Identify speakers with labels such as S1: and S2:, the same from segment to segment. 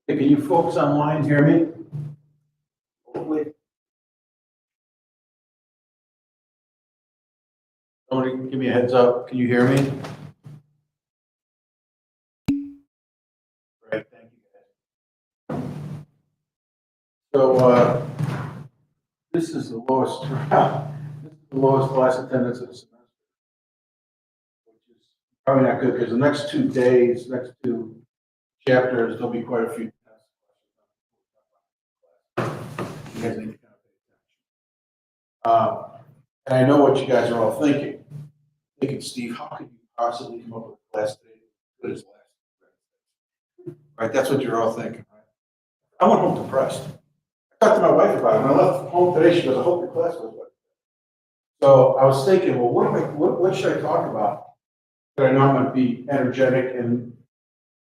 S1: Hey, can you folks online hear me? Hopefully. Somebody give me a heads up. Can you hear me? Great, thank you guys. So, this is the lowest, this is the lowest class attendance of the semester, which is probably not good because the next 2 days, next 2 chapters, there'll be quite a few tests. You guys need to kind of pay attention. And I know what you guys are all thinking. Thinking, Steve, how could you possibly come up with a class today as good as last? Right, that's what you're all thinking, right? I went home depressed. I talked to my wife about it. When I left home today, she goes, I hope your class was good. So I was thinking, well, what should I talk about that I know I'm going to be energetic and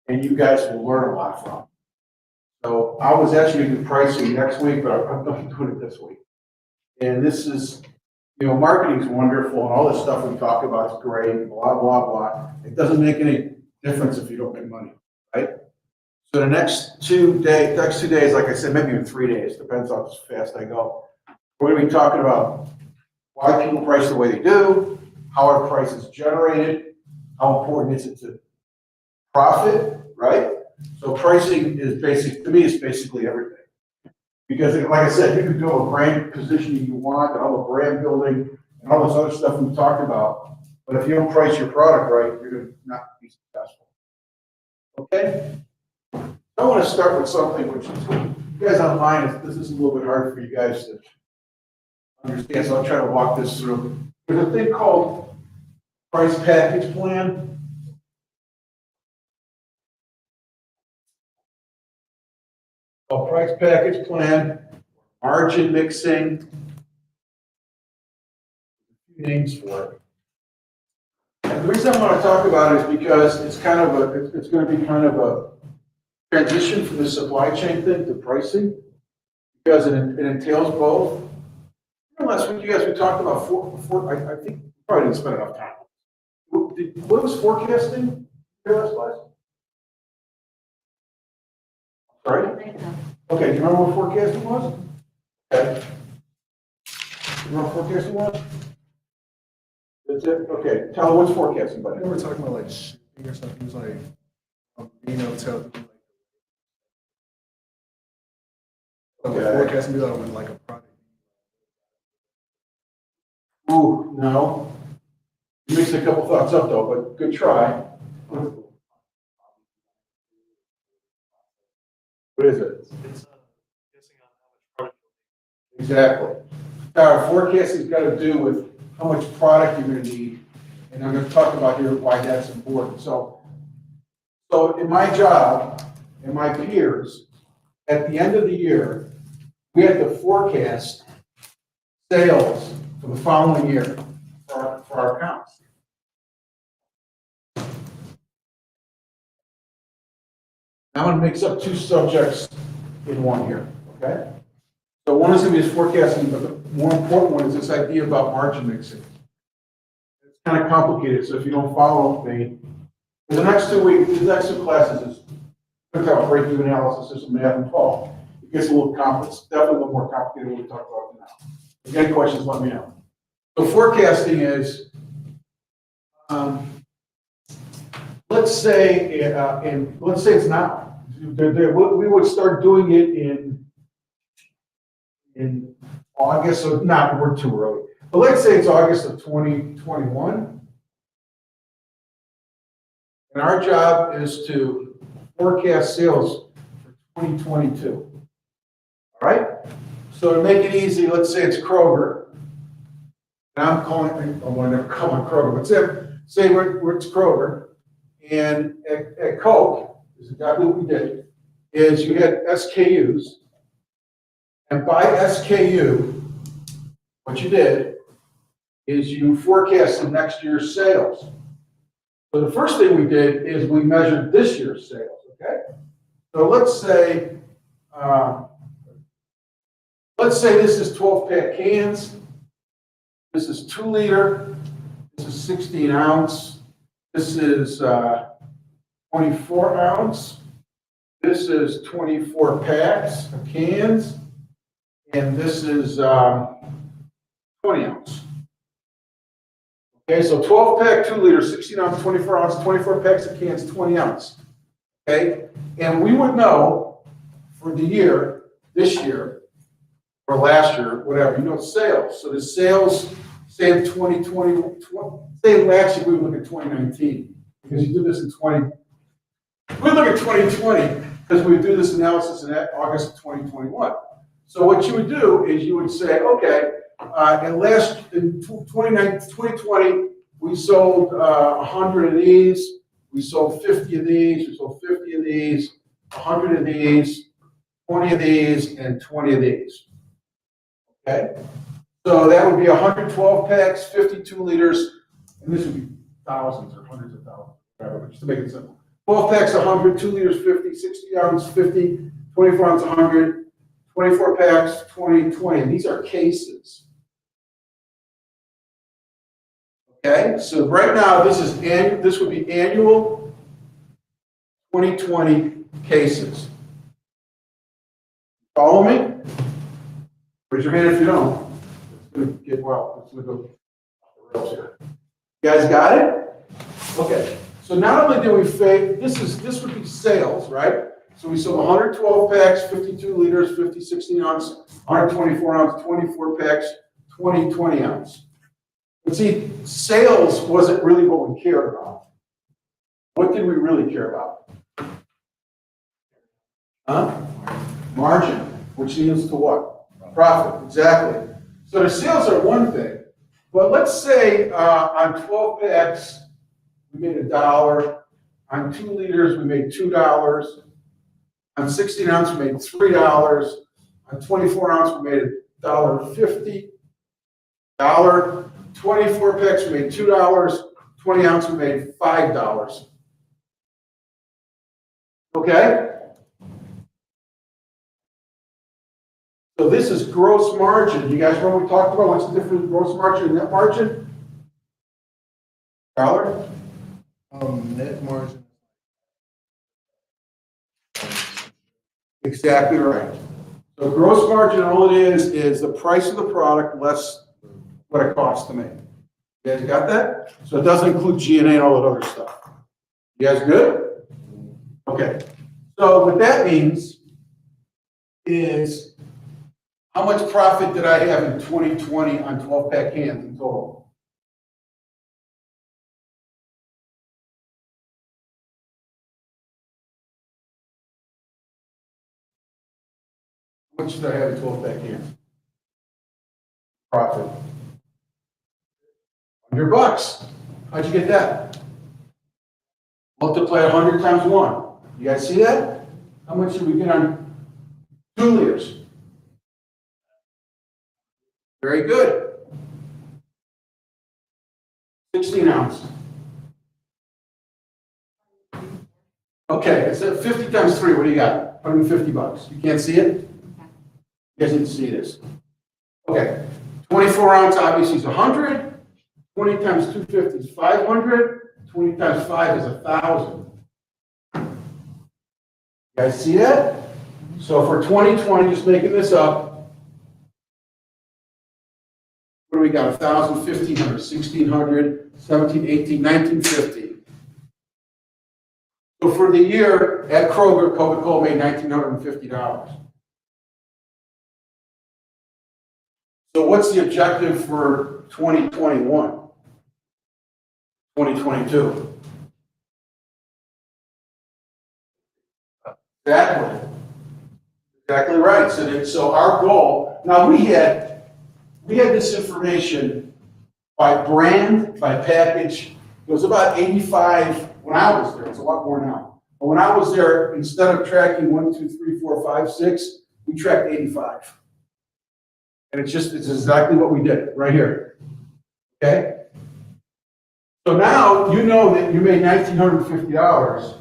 S1: you guys will learn a lot from? So I was actually going to do pricing next week, but I'm going to do it this week. And this is, marketing is wonderful and all this stuff we talk about is great, blah, blah, blah. It doesn't make any difference if you don't make money, right? So the next 2 days, like I said, maybe even 3 days, depends on how fast I go. We're going to be talking about why people price the way they do, how our price is generated, how important is it to profit, right? So pricing is to me, is basically everything. Because like I said, you can do a brand positioning you want, and all the brand building, and all this other stuff we've talked about. But if you don't price your product right, you're going to not be successful. Okay? I want to start with something which is, you guys online, this is a little bit hard for you guys to understand, so I'll try to walk this through. There's a thing called price package plan. A price package plan, margin mixing, names for it. And the reason I want to talk about it is because it's kind of it's going to be kind of a transition from the supply chain thing to pricing, because it entails both. Last week, you guys, we talked about I think we probably didn't spend enough time. What was forecasting here last class? Sorry? Okay, do you remember what forecasting was? Okay. You remember what forecasting was? That's it? Okay. Tyler, what's forecasting, buddy?
S2: We were talking about like shipping or something. It was like being able to tell them like forecasting be like when like a product.
S1: Ooh, no. You mixed a couple thoughts up though, but good try. What is it?
S2: It's guessing on how much product.
S1: Exactly. Our forecasting's got to do with how much product you're going to need, and I'm going to talk about here why that's important. So in my job and my peers, at the end of the year, we had to forecast sales for the following year for our accounts. I'm going to mix up 2 subjects in one here, okay? So one is going to be this forecasting, but the more important one is this idea about margin mixing. It's kind of complicated, so if you don't follow me, for the next 2 weeks, the next 2 classes is going to talk about break-even analysis, system math, and fall. It gets a little complex, definitely a little more complicated than we talked about now. If you have any questions, let me know. So forecasting is, let's say it's now. We would start doing it in August, so we're too early. But let's say it's August of 2021. And our job is to forecast sales for 2022. All right? So to make it easy, let's say it's Kroger. And I'm never call it Kroger, but say it's Kroger. And at Coke, this is exactly what we did, is you had SKUs. And by SKU, what you did is you forecasted next year's sales. So the first thing we did is we measured this year's sales, okay? So let's say this is 12-pack cans, this is 2-liter, this is 16-ounce, this is 24-ounce, This is 24 packs of cans, and this is 20 ounce. Okay, so 12 pack, 2 liters, 16 ounce, 24 ounce, 24 packs of cans, 20 ounce. Okay, and we would know for the year, this year, or last year, whatever, you know, sales. So the sales, say in 2020, say last year we would look at 2019, because you do this in 20. We look at 2020 because we do this analysis in August of 2021. So what you would do is you would say, okay, in 2020, we sold 100 of these, we sold 50 of these, we sold 50 of these, 100 of these, 20 of these, and 20 of these. Okay? So that would be 112 packs, 52 liters, and this would be thousands or hundreds of thousands, whatever, just to make it simple. 12 packs, 100, 2 liters, 50, 60 ounce, 50, 24 ounce, 100, 24 packs, 20, 20. These are cases. Okay, so right now this would be annual 2020 cases. Follow me? Raise your hand if you don't. It's going to get wild. It's going to go off the rails here. You guys got it? Okay. So not only do we fake, this would be sales, right? So we sold 112 packs, 52 liters, 50, 16 ounce, 124 ounce, 24 packs, 20 ounce. But see, sales wasn't really what we cared about. What did we really care about? Margin, which leads to what? Profit, exactly. So the sales are one thing, but let's say on 12 packs, we made $1. On 2 liters, we made $2. On 16 ounce, we made $3. On 24 ounce, we made $1.50. 24 packs, we made $2. 20 ounce, we made $5. Okay? So this is gross margin. You guys remember we talked about what's the difference between gross margin and net margin? Dollar?
S2: Net margin.
S1: Exactly right. So gross margin, all it is the price of the product less what it costs to make. You guys got that? So it doesn't include G&A and all that other stuff. You guys good? Okay. So what that means is how much profit did I have in 2020 on 12-pack cans in total? How much did I have in 12-pack cans? Profit. $100. How'd you get that? Multiply 100 times 1. You guys see that? How much did we get on 2 liters? Very good. 16 ounce. Okay, it's 50 times 3. What do you got? $150. You can't see it? You guys need to see this. Okay, 24 ounce obviously is 100. 20 times 250 is 500. 20 times 5 is 1,000. You guys see that? So for 2020, just making this up, what do we got? 1,000, 1,500, 1,600, 17, 18, 1950. So for the year at Kroger, Coca-Cola made $1,950. So what's the objective for 2021? 2022? Exactly right. So our goal, now we had this information by brand, by package. It was about 85 when I was there. It's a lot more now. But when I was there, instead of tracking 1, 2, 3, 4, 5, 6, we tracked 85. And it's exactly what we did right here. Okay? So now you know that you made $1,950.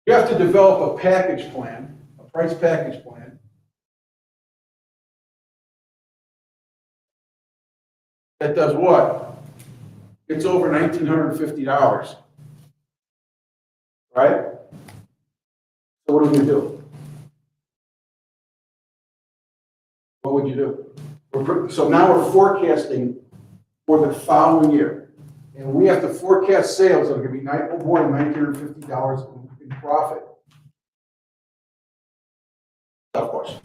S1: You have to develop a package plan, a price package plan. That does what? It's over $1,950. Right? So what are we gonna do? What would you do? So now we're forecasting for the following year. And we have to forecast sales that are gonna be more than $1,950 in profit. Of course.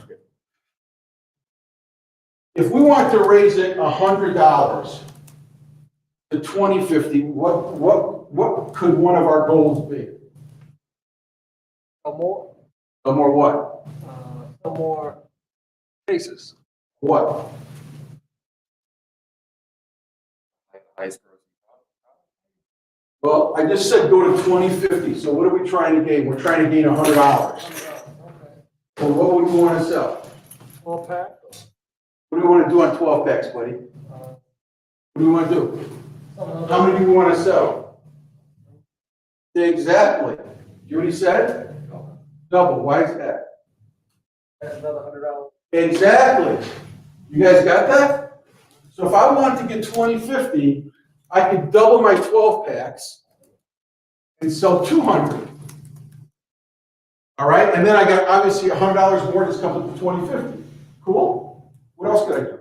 S1: If we want to raise it $100 to $2,050, what could one of our goals be?
S2: No more,
S1: No more what?
S2: no more cases.
S1: What? Well, I just said go to 2050. So what are we trying to gain? We're trying to gain $100. So what would we want to sell?
S2: 12 pack.
S1: What do we want to do on 12 packs, buddy? What do we want to do? How many do we want to sell? Exactly. You already said? Double. Why is that?
S2: That's another $100.
S1: Exactly. You guys got that? So if I wanted to get 2050, I could double my 12 packs and sell 200. All right? And then I got obviously $100 more that's coming to 2050. Cool? What else could I do?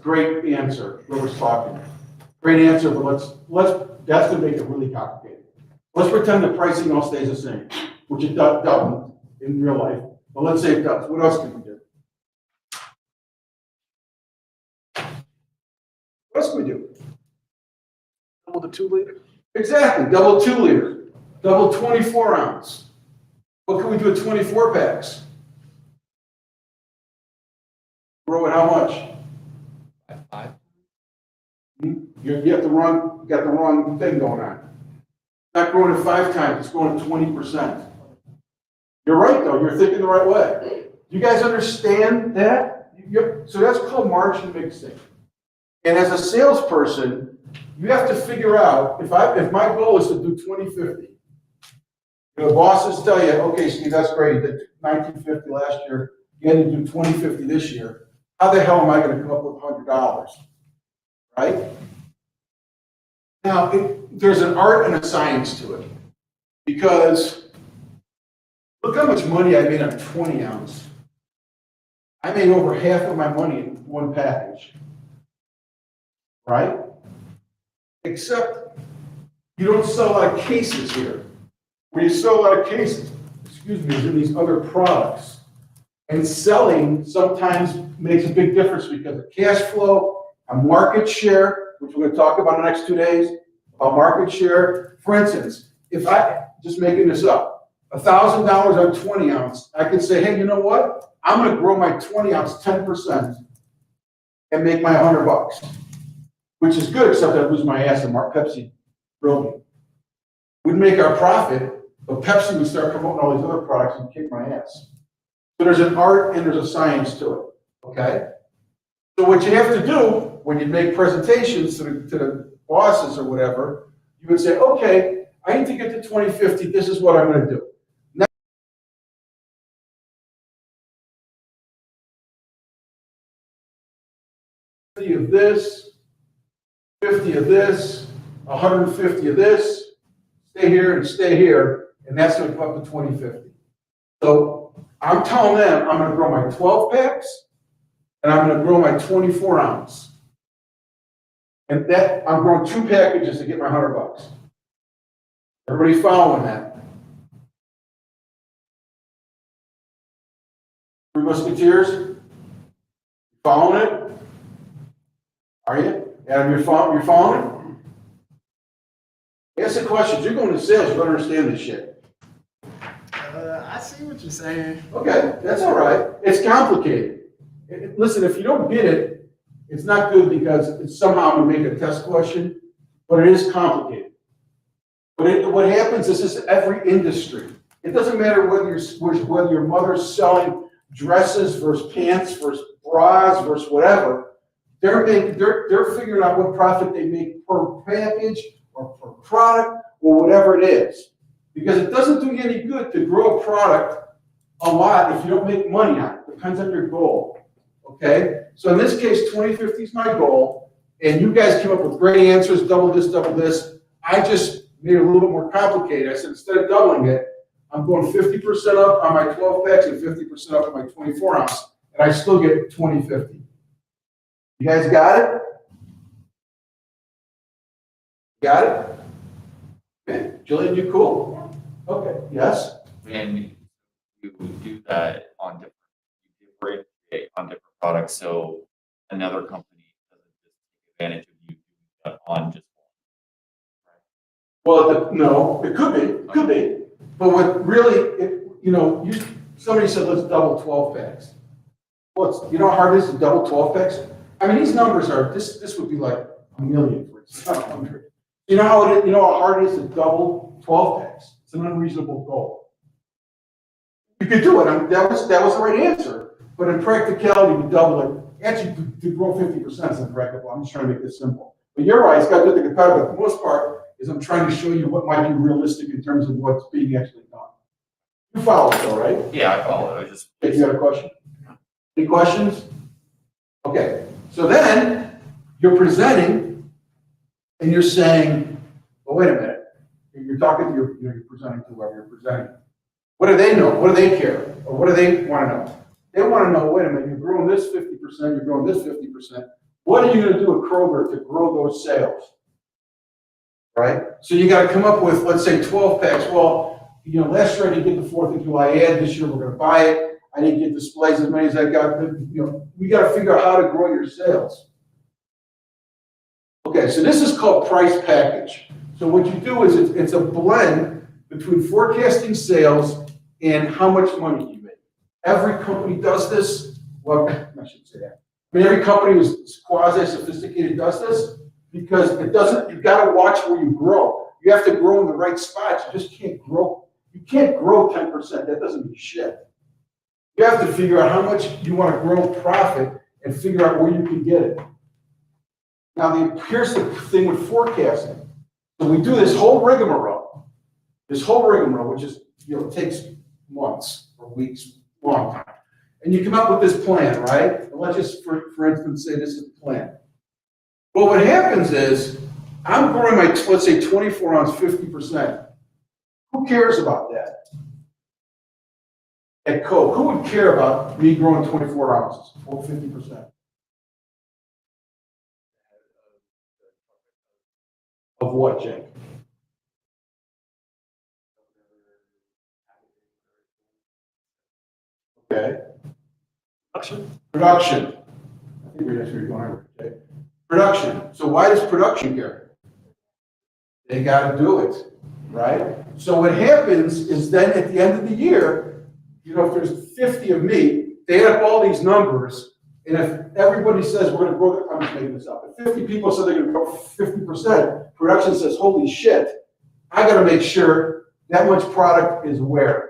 S1: Great answer, whoever's talking. Great answer, but that's gonna make it really complicated. Let's pretend the pricing all stays the same, which it doesn't in real life, but let's say it does. What else can we do? What else can we do?
S2: Double the 2 liter.
S1: Exactly, double 2 liter, double 24 ounce. What can we do with 24 packs? Grow it how much?
S2: 5.
S1: You got the wrong thing going on. It's not growing at 5 times, it's growing at 20%. You're right though, you're thinking the right way. You guys understand that? So that's called margin mixing. And as a salesperson, you have to figure out, if my goal is to do 2050, the bosses tell you, okay, Steve, that's great, you did 1950 last year, you had to do 2050 this year. How the hell am I going to come up with $100? Right? Now, there's an art and a science to it. Because look how much money I made on 20 ounce. I made over half of my money in one package. Right? Except you don't sell a lot of cases here. Where you sell a lot of cases, is in these other products. And selling sometimes makes a big difference because of cash flow, a market share, which we're going to talk about in the next 2 days, about market share. For instance, if just making this up, $1,000 on 20 ounce, I can say, hey, you know what? I'm going to grow my 20 ounce 10% and make my $100, which is good, except I lose my ass and Pepsi drilled me. We'd make our profit, but Pepsi would start promoting all these other products and kick my ass. So there's an art and there's a science to it, okay? So what you have to do when you make presentations to the bosses or whatever, you would say, okay, I need to get to 2050, this is what I'm going to do. Now, 50 of this, 50 of this, 150 of this, stay here, and that's going to come up to 2050. So I'm telling them I'm going to grow my 12 packs and I'm going to grow my 24 ounce. And that I'm growing 2 packages to get my $100. Everybody following that? 3 Musketeers? Following it? Are you? Adam, you're following it? Ask the questions. You're going to sales, you better understand this shit.
S2: I see what you're saying.
S1: Okay, that's all right. It's complicated. Listen, if you don't get it, it's not good because it's somehow going to make a test question, but it is complicated. But what happens is this is every industry. It doesn't matter whether your mother's selling dresses versus pants versus bras versus whatever. They're figuring out what profit they make per package or per product or whatever it is. Because it doesn't do you any good to grow a product a lot if you don't make money on it. Depends on your goal. Okay? So in this case, 2050 is my goal. and you guys came up with great answers, double this, double this. I just made it a little bit more complicated. I said, instead of doubling it, I'm going 50% up on my 12 packs and 50% up on my 24 ounce, and I still get 20/50. You guys got it? Got it? Okay. Jillian, you cool? Okay, yes?
S3: And you do that on different, you differentiate on different products, so another company doesn't just take advantage of you doing that on just
S1: Well, no, it could be. But what really, somebody said, let's double 12 packs. Well, you know how hard it is to double 12 packs? I mean, these numbers are, this would be like a million for it's not 100. You know how hard it is to double 12 packs? It's an unreasonable goal. You could do it. I mean, that was the right answer. But in practicality, to double it, actually to grow 50% is impractical. I'm just trying to make this simple. But you're right, it's got to do the competitive. But the most part is I'm trying to show you what might be realistic in terms of what's being actually done. You follow it though, right?
S3: Yeah, I follow. I was just.
S1: If you got a question? Any questions? Okay. So then you're presenting and you're saying, well, wait a minute. You're talking to you're presenting to whoever you're presenting. What do they know? What do they care? Or what do they want to know? They want to know, wait a minute, you're growing this 50%, you're growing this 50%. What are you going to do at Kroger to grow those sales? Right? So you got to come up with, let's say, 12 packs. Well, last year I didn't get the 4th of July ad. This year we're going to buy it. I didn't get displays as many as I got. We got to figure out how to grow your sales. Okay, so this is called price package. So what you do is it's a blend between forecasting sales and how much money you make. Every company does this. Well, I shouldn't say that. I mean, every company who's quasi-sophisticated does this because you've got to watch where you grow. You have to grow in the right spots. You just can't grow. You can't grow 10%. That doesn't mean shit. You have to figure out how much you want to grow profit and figure out where you can get it. Now, here's the thing with forecasting. So we do this whole rigmarole, which is, takes months or weeks, long time. And you come up with this plan, right? And let's just, for instance, say this is the plan. Well, what happens is, I'm growing my, let's say, 24 ounce 50%. Who cares about that? At Coke, who would care about me growing 24 ounces or 50%? Of what, Jake? Okay. Production. I think that's where you're going, okay? Production. So why does production care? They got to do it, right? So what happens is then at the end of the year, if there's 50 of me, they add up all these numbers, and if everybody says we're going to grow, I'm just making this up. If 50 people say they're going to grow 50%, production says, holy shit, I got to make sure that much product is where?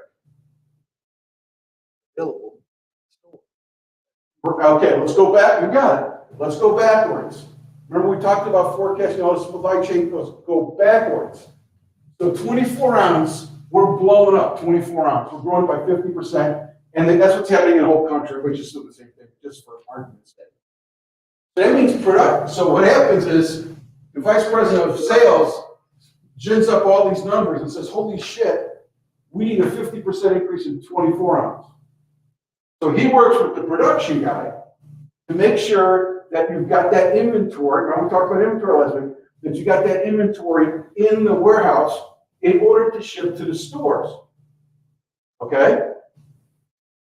S1: Okay, let's go back. You got it. Let's go backwards. Remember we talked about forecasting all the supply chain goes. Go backwards. So 24 ounce, we're blowing up 24 ounce. We're growing by 50%. And that's what's happening in the whole country, which is still the same thing, just for argument's sake. So that means product. So what happens is the vice president of sales gins up all these numbers and says, holy shit, we need a 50% increase in 24 ounce. So he works with the production guy to make sure that you've got that inventory. Remember we talked about inventory last week, that you got that inventory in the warehouse in order to ship to the stores. Okay?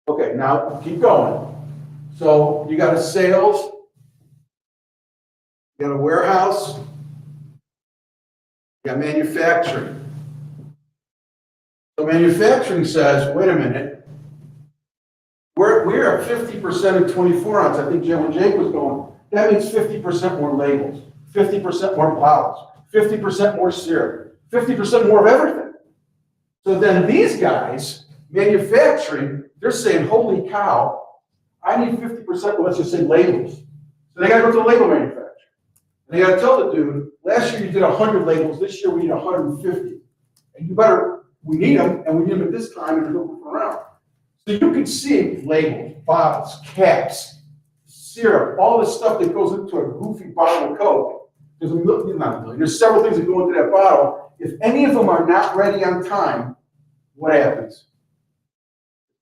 S1: Okay, now keep going. So you got a sales, you got a warehouse, you got manufacturing. So manufacturing says, wait a minute, we're at 50% in 24 ounce. I think when Jake was going, that means 50% more labels, 50% more bottles, 50% more syrup, 50% more of everything. So then these guys, manufacturing, they're saying, holy cow, I need 50%, let's just say labels. So they got to go to the label manufacturer. And they got to tell the dude, last year you did 100 labels, this year we need 150. And we need them, and we need them at this time, and they're looking around. So you can see labels, bottles, caps, syrup, all this stuff that goes into a goofy bottle of Coke. There's several things that go into that bottle. If any of them are not ready on time, what happens?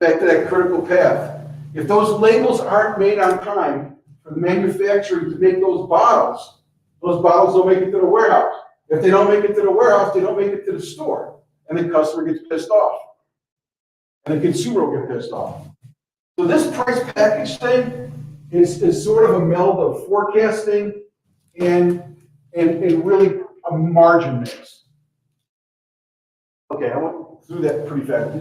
S1: Back to that critical path. If those labels aren't made on time for the manufacturing to make those bottles don't make it to the warehouse. If they don't make it to the warehouse, they don't make it to the store. And the customer gets pissed off. And the consumer will get pissed off. So this price package thing is sort of a meld of forecasting and really a margin mix. Okay, I went through that pretty fast.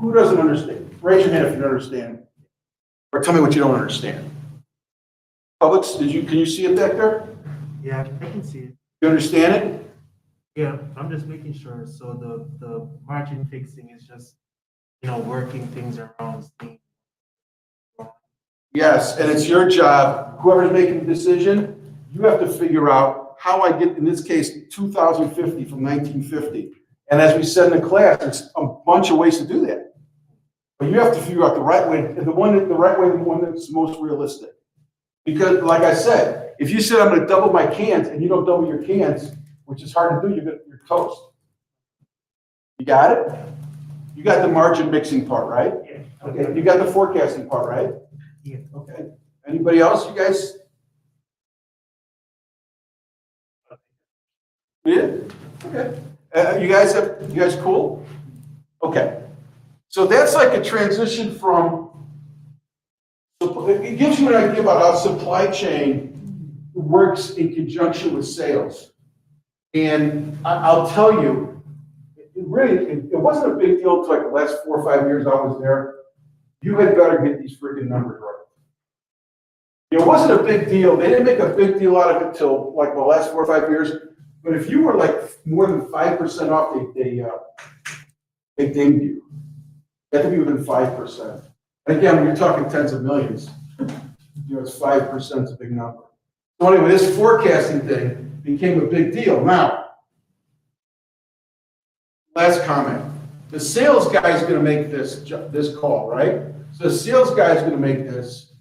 S1: Who doesn't understand? Raise your hand if you don't understand. Or tell me what you don't understand. Publix, can you see it back there?
S4: Yeah, I can see it.
S1: You understand it?
S4: Yeah, I'm just making sure. So the margin fixing is just, working things around.
S1: Yes, and it's your job, whoever's making the decision, you have to figure out how I get, in this case, 2050 from 1950. And as we said in the class, there's a bunch of ways to do that. But you have to figure out the right way, the one that's most realistic. Because, like I said, if you said I'm going to double my cans and you don't double your cans, which is hard to do, you're toast. You got it? You got the margin mixing part, right?
S4: Yeah.
S1: Okay. You got the forecasting part, right?
S4: Yeah.
S1: Okay. Anybody else? You guys? Yeah. Okay. You guys cool? Okay. So that's like a transition from. It gives you an idea about how supply chain works in conjunction with sales. And I'll tell you, it wasn't a big deal until like the last 4 or 5 years I was there. You had better get these freaking numbers right. It wasn't a big deal. They didn't make a big deal out of it till like the last 4 or 5 years. But if you were like more than 5% off, they dinged you. You have to be within 5%. And again, when you're talking tens of millions, it's 5% is a big number. So anyway, this forecasting thing became a big deal. Now, last comment. The sales guy is going to make this call, right? So the sales guy is going to make this.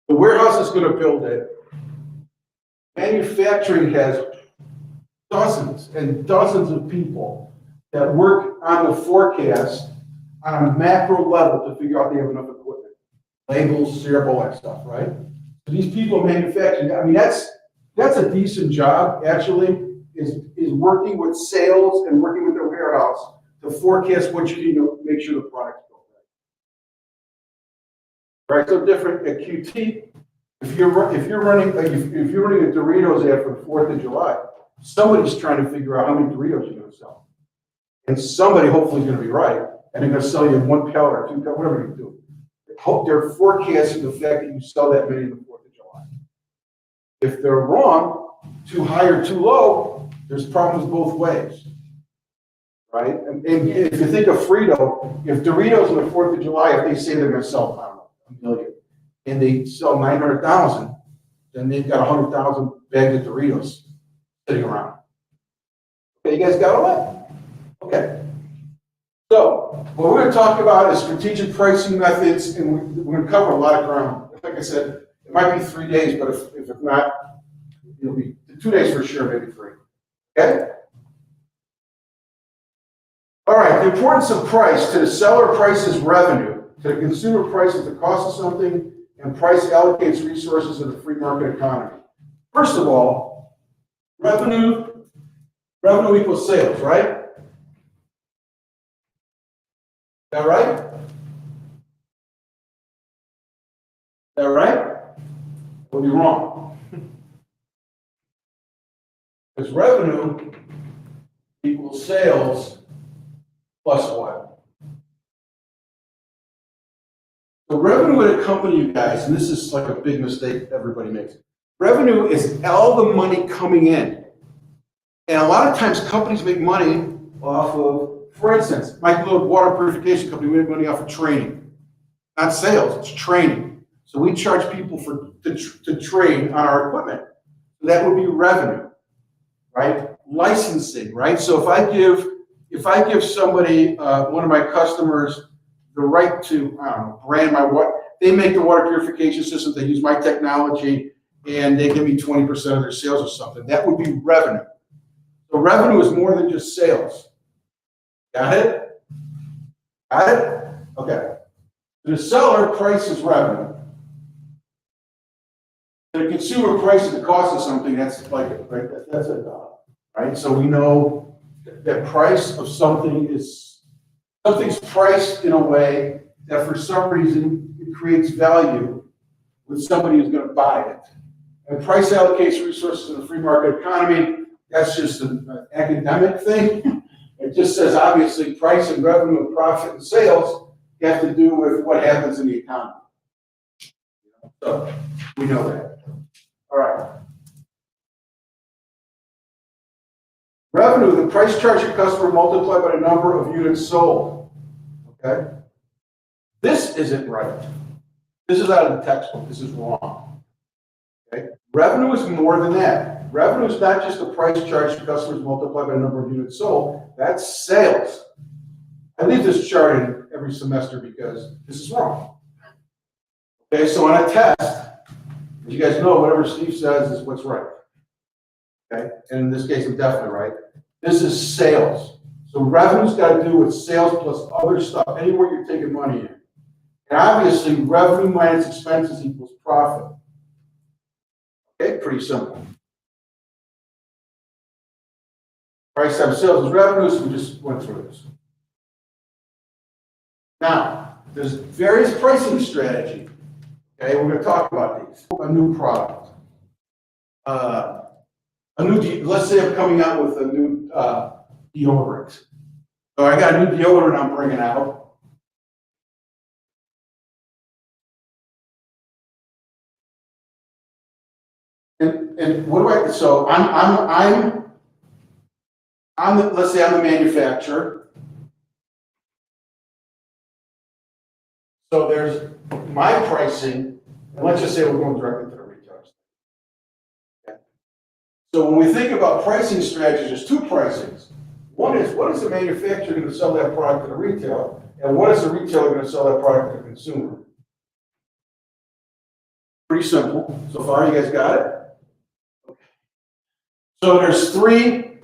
S1: The warehouse is going to build it. Manufacturing has dozens and dozens of people that work on the forecast on a macro level to figure out they have enough equipment, labels, syrup, all that stuff, right? So these people manufacturing, I mean, that's a decent job, actually, is working with sales and working with their warehouse to forecast what you need to make sure the product's built right. Right, so different at QT. If you're running a Doritos ad for the 4th of July, somebody's trying to figure out how many Doritos you're going to sell, and somebody hopefully is going to be right, and they're going to sell you 1 pellet or 2 pellets, whatever you do. They're forecasting the fact that you sell that many on the 4th of July. If they're wrong, too high or too low, there's problems both ways, right? And if you think of Frito, if Doritos on the 4th of July, if they say they're going to sell, I don't know, 1 million, and they sell 900,000, then they've got 100,000 bags of Doritos sitting around. Okay, you guys got all that? Okay. So, what we're going to talk about is strategic pricing methods, and we're going to cover a lot of ground. Like I said, it might be 3 days, but if it's not, it'll be 2 days for sure, maybe 3. Okay? All right, the importance of price. To the seller, price is revenue. To the consumer, price is the cost of something, and price allocates resources in the free market economy. First of all, revenue equals sales, right? Is that right? Is that right? Would be wrong. Because revenue equals sales plus what? The revenue at a company, you guys, and this is like a big mistake everybody makes. Revenue is all the money coming in. And a lot of times companies make money off of, for instance, my little water purification company, we make money off of training. Not sales, it's training. So we charge people to train on our equipment. That would be revenue, right? Licensing, right? So if I give somebody, one of my customers, the right to, I don't know, brand my water, they make the water purification systems, they use my technology, and they give me 20% of their sales or something. That would be revenue. So revenue is more than just sales. Got it? Got it? Okay. The seller prices revenue. The consumer prices the cost of something, that's like, right, that's a dollar, right? So we know that price of something is, something's priced in a way that for some reason it creates value with somebody who's going to buy it. And price allocates resources in the free market economy. That's just an academic thing. It just says obviously price and revenue and profit and sales have to do with what happens in the economy. So we know that. All right. Revenue, the price charged to customer multiplied by the number of units sold. Okay? This isn't right. This is out of the textbook. This is wrong. Okay? Revenue is more than that. Revenue is not just the price charged to customers multiplied by the number of units sold. That's sales. I leave this chart in every semester because this is wrong. Okay, so on a test, as you guys know, whatever Steve says is what's right. Okay, and in this case, I'm definitely right. This is sales. So revenue's got to do with sales plus other stuff, anywhere you're taking money in. And obviously, revenue minus expenses equals profit. Okay, pretty simple. Price times sales is revenue, so we just went through this. Now, there's various pricing strategies. Okay, we're going to talk about these. A new product. Let's say I'm coming out with a new deodorant. So I got a new deodorant I'm bringing out. And what do I, so let's say I'm the manufacturer. So there's my pricing, and let's just say we're going directly to the retailers. Okay. So when we think about pricing strategies, there's two pricings. One is, what is the manufacturer going to sell that product to the retailer, and what is the retailer going to sell that product to the consumer? Pretty simple. So far, you guys got it? Okay. So there's three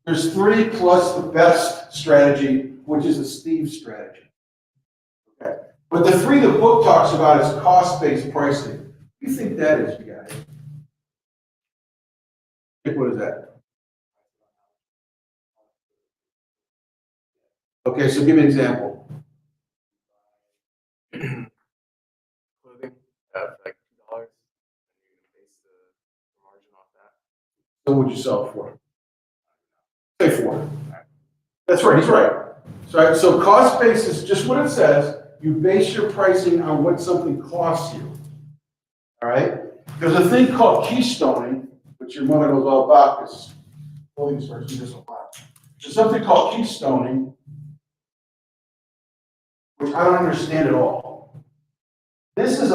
S1: plus the best strategy, which is the Steve strategy. Okay. But the three the book talks about is cost-based pricing. What do you think that is, you guys? What is that? Okay, so give me an example.
S2: Clothing at like $2, and you can base the margin off that.
S1: So what would you sell it for? Say 4. That's right, he's right. So cost base is just what it says. You base your pricing on what something costs you. All right? There's a thing called keystoning, which your mother knows all about because clothing stores do this a lot. There's something called keystoning, which I don't understand at all. This is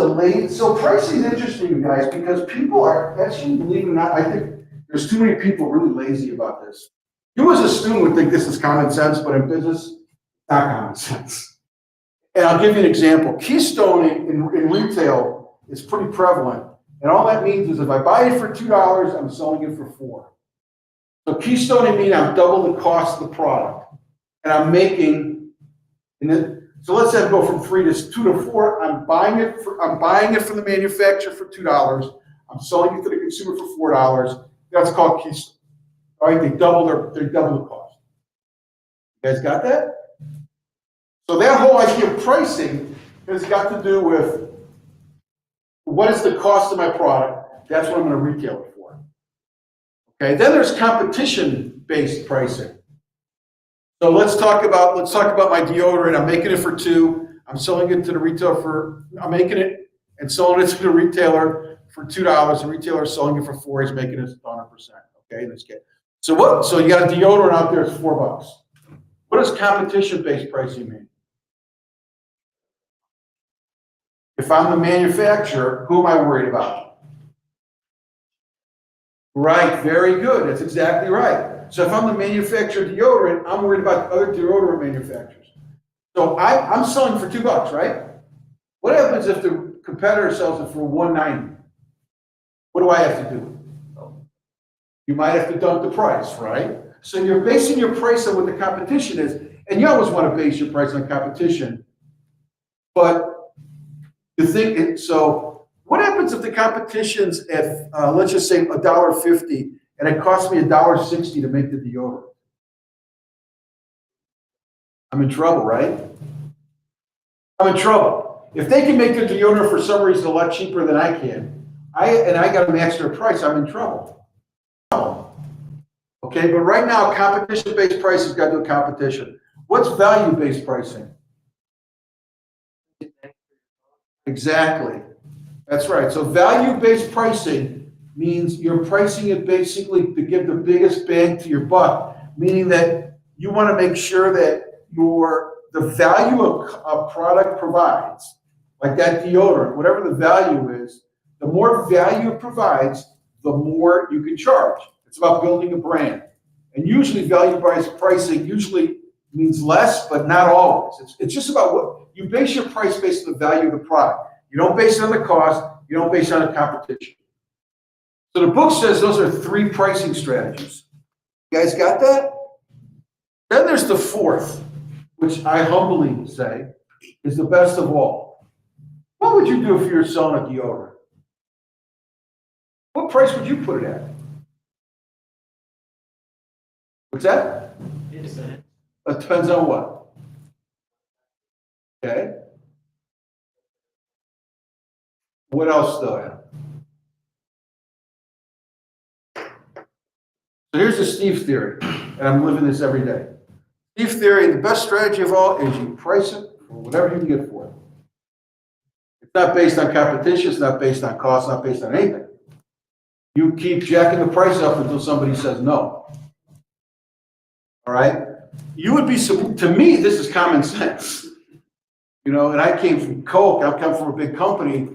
S1: so pricing is interesting, you guys, because people are, actually, believe it or not, I think there's too many people really lazy about this. You as a student would think this is common sense, but in business, it's not common sense. And I'll give you an example. Keystoning in retail is pretty prevalent. And all that means is if I buy it for $2, I'm selling it for $4. So keystoning means I'm double the cost of the product. And I'm making, so let's say I go from 2 to 4. I'm buying it from the manufacturer for $2. I'm selling it to the consumer for $4. That's called keystone. All right, they double the cost. You guys got that? So that whole idea of pricing has got to do with what is the cost of my product? That's what I'm going to retail it for. Okay, then there's competition-based pricing. So let's talk about my deodorant. I'm making it for $2. I'm selling it to the retailer I'm making it and selling it to the retailer for $2. The retailer is selling it for $4. He's making it 100%. Okay, in this case. So you got a deodorant out there, it's $4. What does competition-based pricing mean? If I'm the manufacturer, who am I worried about? Right, very good. That's exactly right. So if I'm the manufacturer of deodorant, I'm worried about other deodorant manufacturers. So I'm selling for $2, right? What happens if the competitor sells it for $190? What do I have to do? You might have to dump the price, right? So you're basing your price on what the competition is, and you always want to base your price on competition. But so what happens if the competition's at, let's just say $1.50, and it costs me $1.60 to make the deodorant? I'm in trouble, right? I'm in trouble. If they can make the deodorant for some reason a lot cheaper than I can, I got to match their price, I'm in trouble. Okay, but right now, competition-based pricing got to do competition. What's value-based pricing? Exactly. That's right. So value-based pricing means you're pricing it basically to give the biggest bang to your buck, meaning that you want to make sure that the value a product provides, like that deodorant, whatever the value is, the more value it provides, the more you can charge. It's about building a brand. And usually value-based pricing usually means less, but not always. It's just about what you base your price based on the value of the product. You don't base it on the cost. You don't base it on the competition. So the book says those are 3 pricing strategies. You guys got that? Then there's the 4th, which I humbly say is the best of all. What would you do if you were selling a deodorant? What price would you put it at? What's that? It depends on what? Okay. What else though? So here's the Steve theory, and I'm living this every day. Steve theory, the best strategy of all is you price it for whatever you can get for it. It's not based on competition, it's not based on cost, not based on anything. You keep jacking the price up until somebody says no. All right? You would be, to me, this is common sense. You know, and I came from Coke, I come from a big company,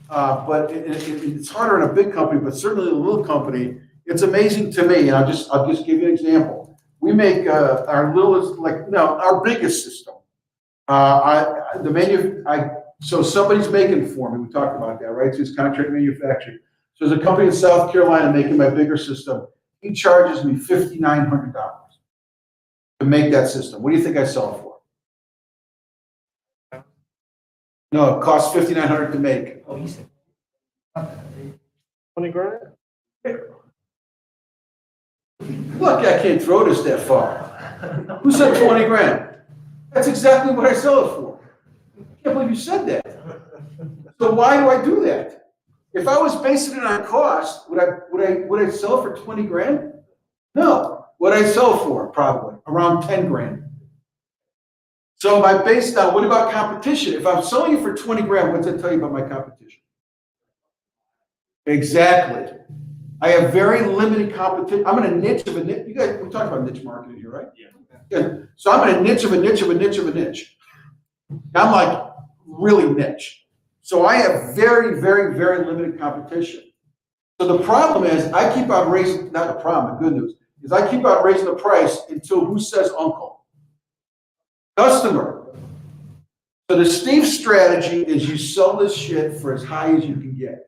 S1: but it's harder in a big company, but certainly in a little company, it's amazing to me, and I'll just give you an example. We make our littlest, our biggest system. So somebody's making for me, we talked about that, right? So it's contract manufacturing. So there's a company in South Carolina making my bigger system. He charges me $5,900 to make that system. What do you think I sell it for? No, it costs $5,900 to make.
S4: Oh, you said 20 grand?
S1: Look, I can't throw this that far. Who said 20 grand? That's exactly what I sell it for. I can't believe you said that. So why do I do that? If I was basing it on cost, would I sell it for 20 grand? No. What I sell it for, probably around 10 grand. So am I based on, what about competition? If I'm selling it for 20 grand, what's that tell you about my competition? Exactly. I have very limited competition. I'm in a niche of a niche. You guys, we're talking about niche marketing here, right? Yeah. So I'm in a niche of a niche of a niche of a niche. I'm like really niche. So I have very, very, very limited competition. So the problem is I keep on raising, not the problem, the good news, is I keep on raising the price until who says uncle? Customer. So the Steve strategy is you sell this shit for as high as you can get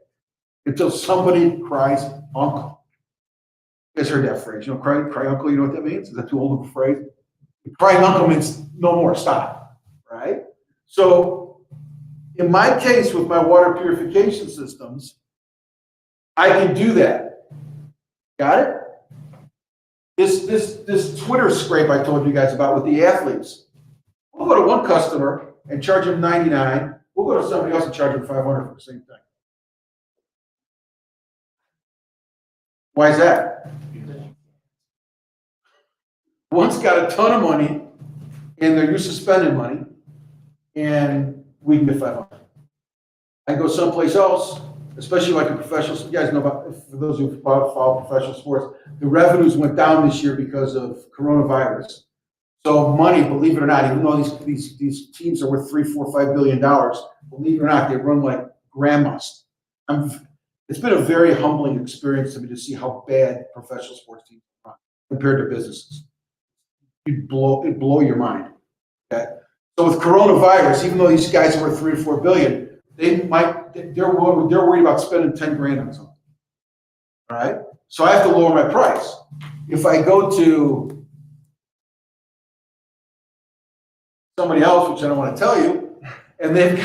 S1: until somebody cries uncle. You guys heard that phrase, you know, cry uncle, you know what that means? Is that too old of a phrase? Crying uncle means no more, stop, right? So in my case with my water purification systems, I can do that. Got it? This Twitter scrape I told you guys about with the athletes. We'll go to one customer and charge him $99. We'll go to somebody else and charge him $500 for the same thing. Why is that? One's got a ton of money and they're used to spending money, and we can get $500. I go someplace else, especially like a professional. You guys know about, for those who follow professional sports, the revenues went down this year because of coronavirus. So money, believe it or not, even though these teams are worth $3, $4, $5 billion, believe it or not, they run like grandmas. It's been a very humbling experience to me to see how bad professional sports teams run compared to businesses. It'd blow your mind. Okay? So with coronavirus, even though these guys are worth 3 to 4 billion, they're worried about spending 10 grand on something. All right? So I have to lower my price. If I go to somebody else, which I don't want to tell you, and they've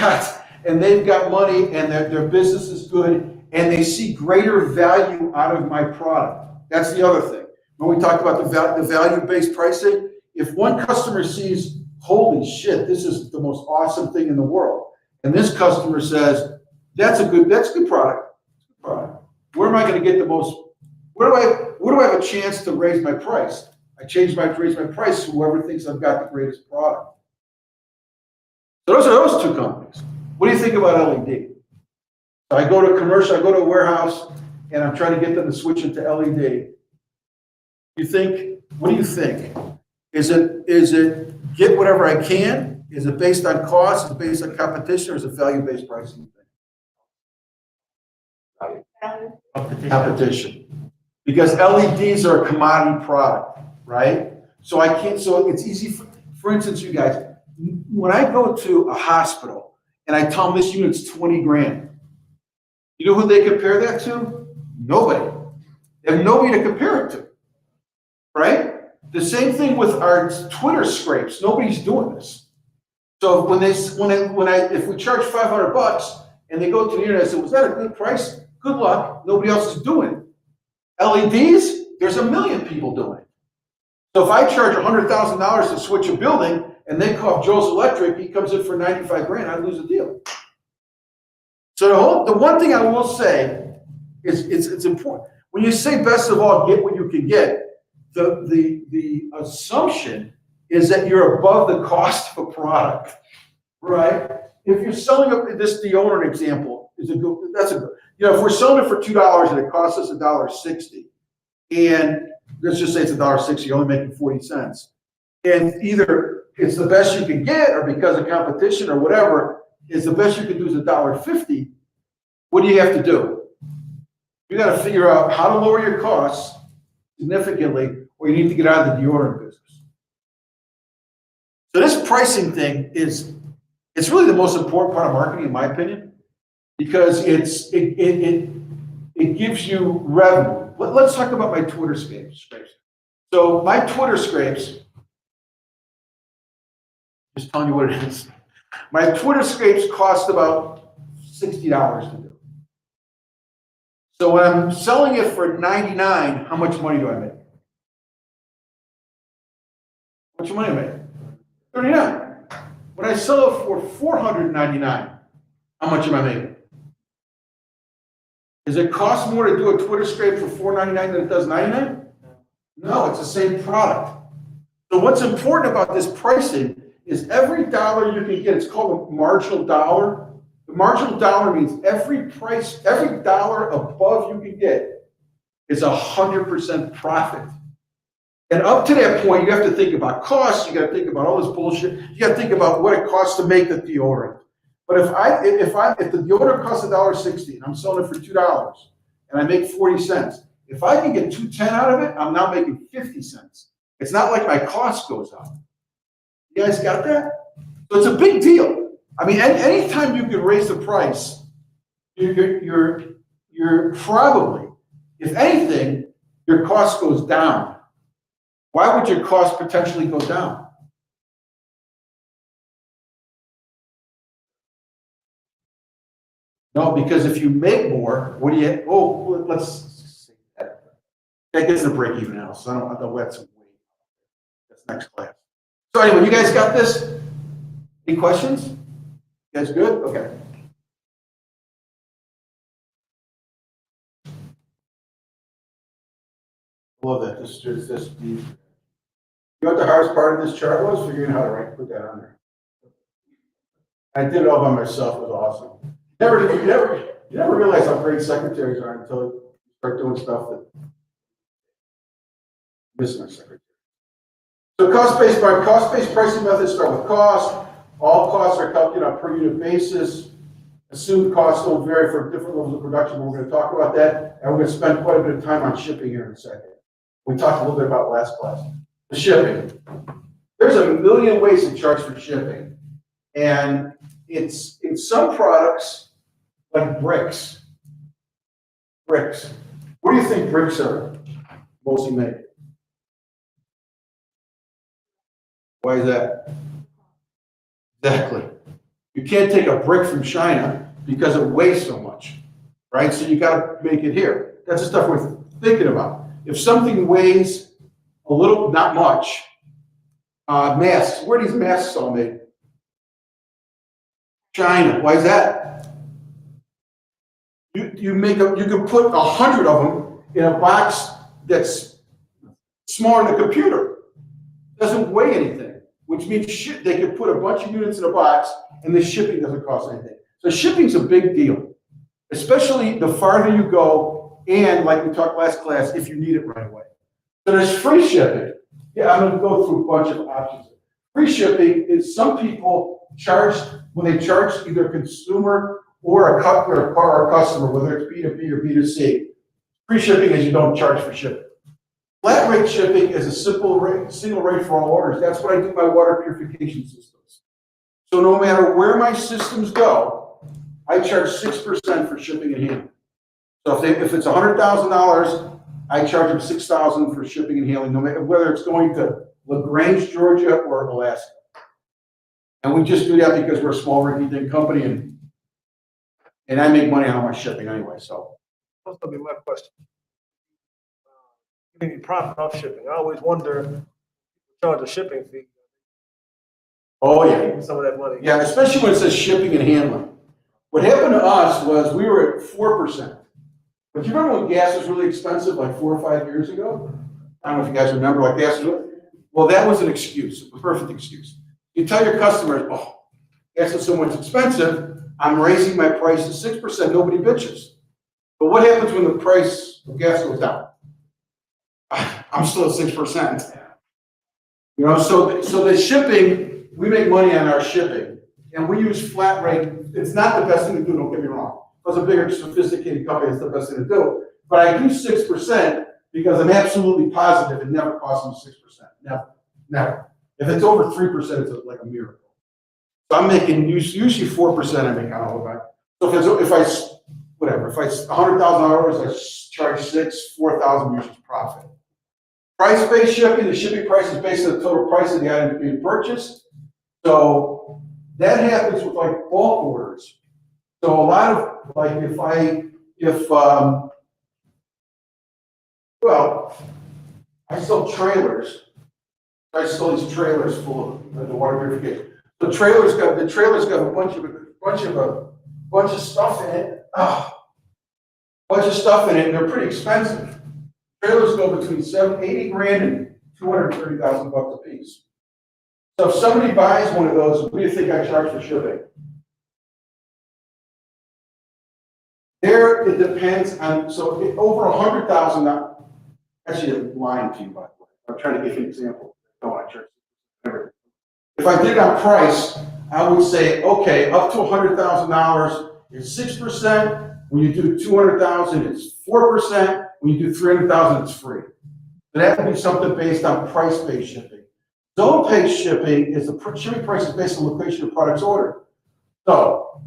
S1: got money and their business is good and they see greater value out of my product. That's the other thing. When we talked about the value-based pricing, if one customer sees, holy shit, this is the most awesome thing in the world, and this customer says, that's a good product. Where am I going to get the most? Where do I have a chance to raise my price? Raise my price to whoever thinks I've got the greatest product. So those are those two companies. What do you think about LED? So I go to commercial, I go to a warehouse, and I'm trying to get them to switch into LED. What do you think? Is it get whatever I can? Is it based on cost? Is it based on competition? Or is it value-based pricing? Competition. Because LEDs are a commodity product, right? So it's easy, for instance, you guys, when I go to a hospital and I tell them this unit's 20 grand, you know who they compare that to? Nobody. They have nobody to compare it to, right? The same thing with our Twitter scrapes. Nobody's doing this. So if we charge $500 and they go to the internet and say, was that a good price? Good luck. Nobody else is doing it. LEDs, there's a million people doing it. So if I charge $100,000 to switch a building and they call Joe's Electric, he comes in for 95 grand, I lose a deal. So the one thing I will say is it's important. When you say best of all, get what you can get, the assumption is that you're above the cost of a product, right? If you're selling this deodorant example, if we're selling it for $2 and it costs us $1.60, and let's just say it's $1.60, you're only making 40 cents. And either it's the best you can get, or because of competition or whatever, is the best you can do is $1.50. What do you have to do? You got to figure out how to lower your costs significantly, or you need to get out of the deodorant business. So this pricing thing it's really the most important part of marketing, in my opinion, because it gives you revenue. Let's talk about my Twitter scrapes. So my Twitter scrapes, just telling you what it is. My Twitter scrapes cost about $60 to do. So when I'm selling it for $99, how much money do I make? How much money do I make? $39. When I sell it for $499, how much am I making? Does it cost more to do a Twitter scrape for $4.99 than it does $99? No, it's the same product. So what's important about this pricing is every dollar you can get, it's called a marginal dollar. The marginal dollar means every dollar above you can get is 100% profit. And up to that point, you have to think about costs. You got to think about all this bullshit. You got to think about what it costs to make the deodorant. But if the deodorant costs $1.60 and I'm selling it for $2 and I make 40 cents, if I can get $2.10 out of it, I'm now making 50 cents. It's not like my cost goes up. You guys got that? So it's a big deal. I mean, anytime you can raise the price, you're probably, if anything, your cost goes down. Why would your cost potentially go down? No, because if you make more, what do you, let's see that. That gets a break even now, so I don't have to wet some weight. That's next class. So anyway, you guys got this? Any questions? You guys good? Okay. Love that. You know what the hardest part of this chart was? Figuring out how to put that on there. I did it all by myself. It was awesome. You never realize how great secretaries are until you start doing stuff that missing a secretary. So cost-based pricing methods start with cost. All costs are calculated on a per unit basis. Assumed costs don't vary for different levels of production, but we're going to talk about that. And we're going to spend quite a bit of time on shipping here in a second. We talked a little bit about last class. The shipping. There's a million ways to charge for shipping. And it's in some products, like bricks. Bricks. What do you think bricks are mostly made? Why is that? Exactly. You can't take a brick from China because it weighs so much, right? So you got to make it here. That's the stuff we're thinking about. If something weighs a little, not much, masks, where are these masks all made? China. Why is that? You can put 100 of them in a box that's smaller than a computer. Doesn't weigh anything, which means they can put a bunch of units in a box and the shipping doesn't cost anything. So shipping's a big deal, especially the farther you go and, like we talked last class, if you need it right away. So there's free shipping. Yeah, I'm going to go through a bunch of options. Free shipping is some people charge, when they charge either a consumer or a customer, whether it's B2B or B2C. Free shipping is you don't charge for shipping. Flat rate shipping is a single rate for all orders. That's what I do my water purification systems. So no matter where my systems go, I charge 6% for shipping and handling. So if it's $100,000, I charge them $6,000 for shipping and handling, no matter whether it's going to LaGrange, Georgia, or Alaska. And we just do that because we're a small rinky-dink company, and I make money on my shipping anyway. So
S5: That's gonna be my question. Any profit off shipping? I always wonder, charge a shipping fee.
S1: oh yeah,
S5: Some of that money.
S1: yeah, especially when it says shipping and handling. What happened to us was we were at 4%. But you remember when gas was really expensive, like 4 or 5 years ago? I don't know if you guys remember, like gas was really, well, that was an excuse, a perfect excuse. You tell your customers, oh, gas is so much expensive, I'm raising my price to 6%, nobody bitches. But what happens when the price of gas goes down? I'm still at 6%. You know, so the shipping, we make money on our shipping, and we use flat rate. It's not the best thing to do, don't get me wrong. As a bigger, sophisticated company, it's the best thing to do. But I do 6% because I'm absolutely positive it never costs me 6%. Never, never. If it's over 3%, it's like a miracle. So I'm making usually 4% I make on all of that. So if it's $100,000, I charge 6, 4,000 usually profit. Price-based shipping, the shipping price is based on the total price of the item being purchased. So that happens with like bulk orders. So a lot of, like I sell trailers. I sell these trailers full of the water purification. The trailers got a bunch of stuff in it. Bunch of stuff in it, and they're pretty expensive. Trailers go between $80 grand and $230,000 a piece. So if somebody buys one of those, what do you think I charge for shipping? There, it depends on, so over $100,000, actually I'm lying to you, by the way. I'm trying to give you an example. No, I charge everything. If I did it on price, I would say, okay, up to $100,000 is 6%. When you do 200,000, it's 4%. When you do 300,000, it's free. So that would be something based on price-based shipping. Zone-based shipping is the shipping price is based on location of products ordered. So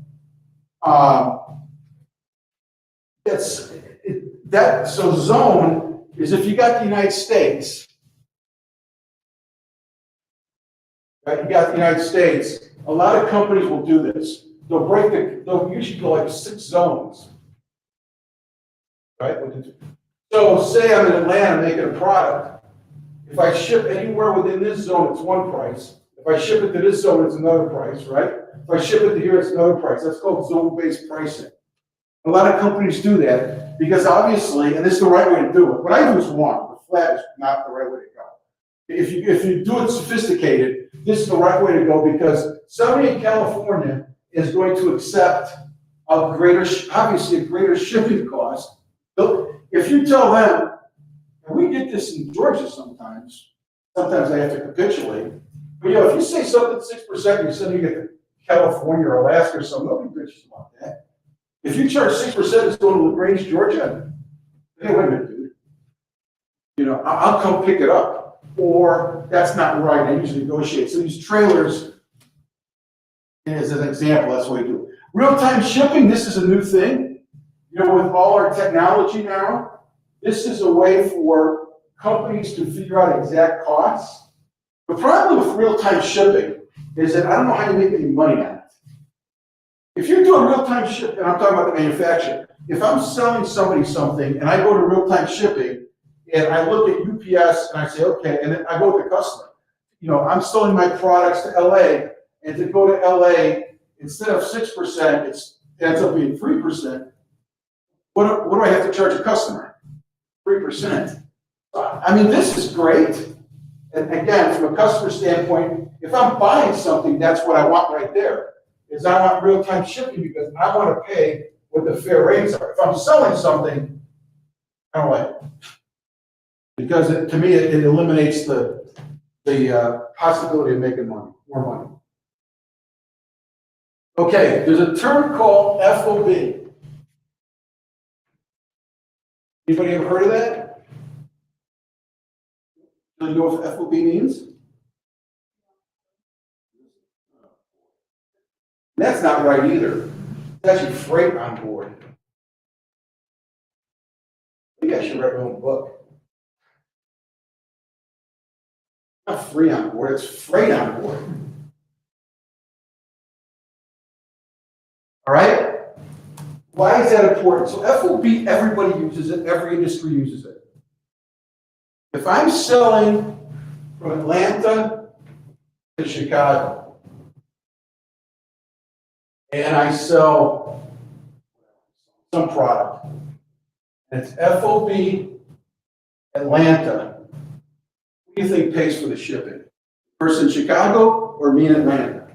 S1: so zone is if you got the United States, right? You got the United States. A lot of companies will do this. They'll usually go like 6 zones, right? So say I'm in Atlanta making a product. If I ship anywhere within this zone, it's one price. If I ship it to this zone, it's another price, right? If I ship it to here, it's another price. That's called zone-based pricing. A lot of companies do that because obviously, and this is the right way to do it. What I do is one. The flat is not the right way to go. If you do it sophisticated, this is the right way to go because somebody in California is going to accept obviously a greater shipping cost. If you tell them, and we get this in Georgia sometimes I have to capitulate, but if you say something 6%, you're sending it to California or Alaska or something, nobody bitches about that. If you charge 6%, it's going to LaGrange, Georgia. Hey, wait a minute, dude. I'll come pick it up. Or that's not right. I usually negotiate. So these trailers, As an example, that's what we do. Real-time shipping, this is a new thing. You know, with all our technology now, this is a way for companies to figure out exact costs. The problem with real-time shipping is that I don't know how you make any money on it. If you're doing real-time shipping, and I'm talking about the manufacturer, if I'm selling somebody something and I go to real-time shipping and I look at UPS and I say, okay, and then I go to the customer. You know, I'm selling my products to LA, and to go to LA, instead of 6%, it ends up being 3%. What do I have to charge a customer? 3%. I mean, this is great. And again, from a customer standpoint, if I'm buying something, that's what I want right there. Is I want real-time shipping because I want to pay what the fair rates are. If I'm selling something, I don't like it. Because to me, it eliminates the possibility of making money, more money. Okay, there's a term called FOB. Anybody ever heard of that? Do you know what FOB means? That's not right either. It's actually freight on board. I think I should write my own book. Not free on board, it's freight on board. All right? Why is that important? So FOB, everybody uses it, every industry uses it. If I'm selling from Atlanta to Chicago, and I sell some product, and it's FOB Atlanta, who do you think pays for the shipping? Person in Chicago or me in Atlanta?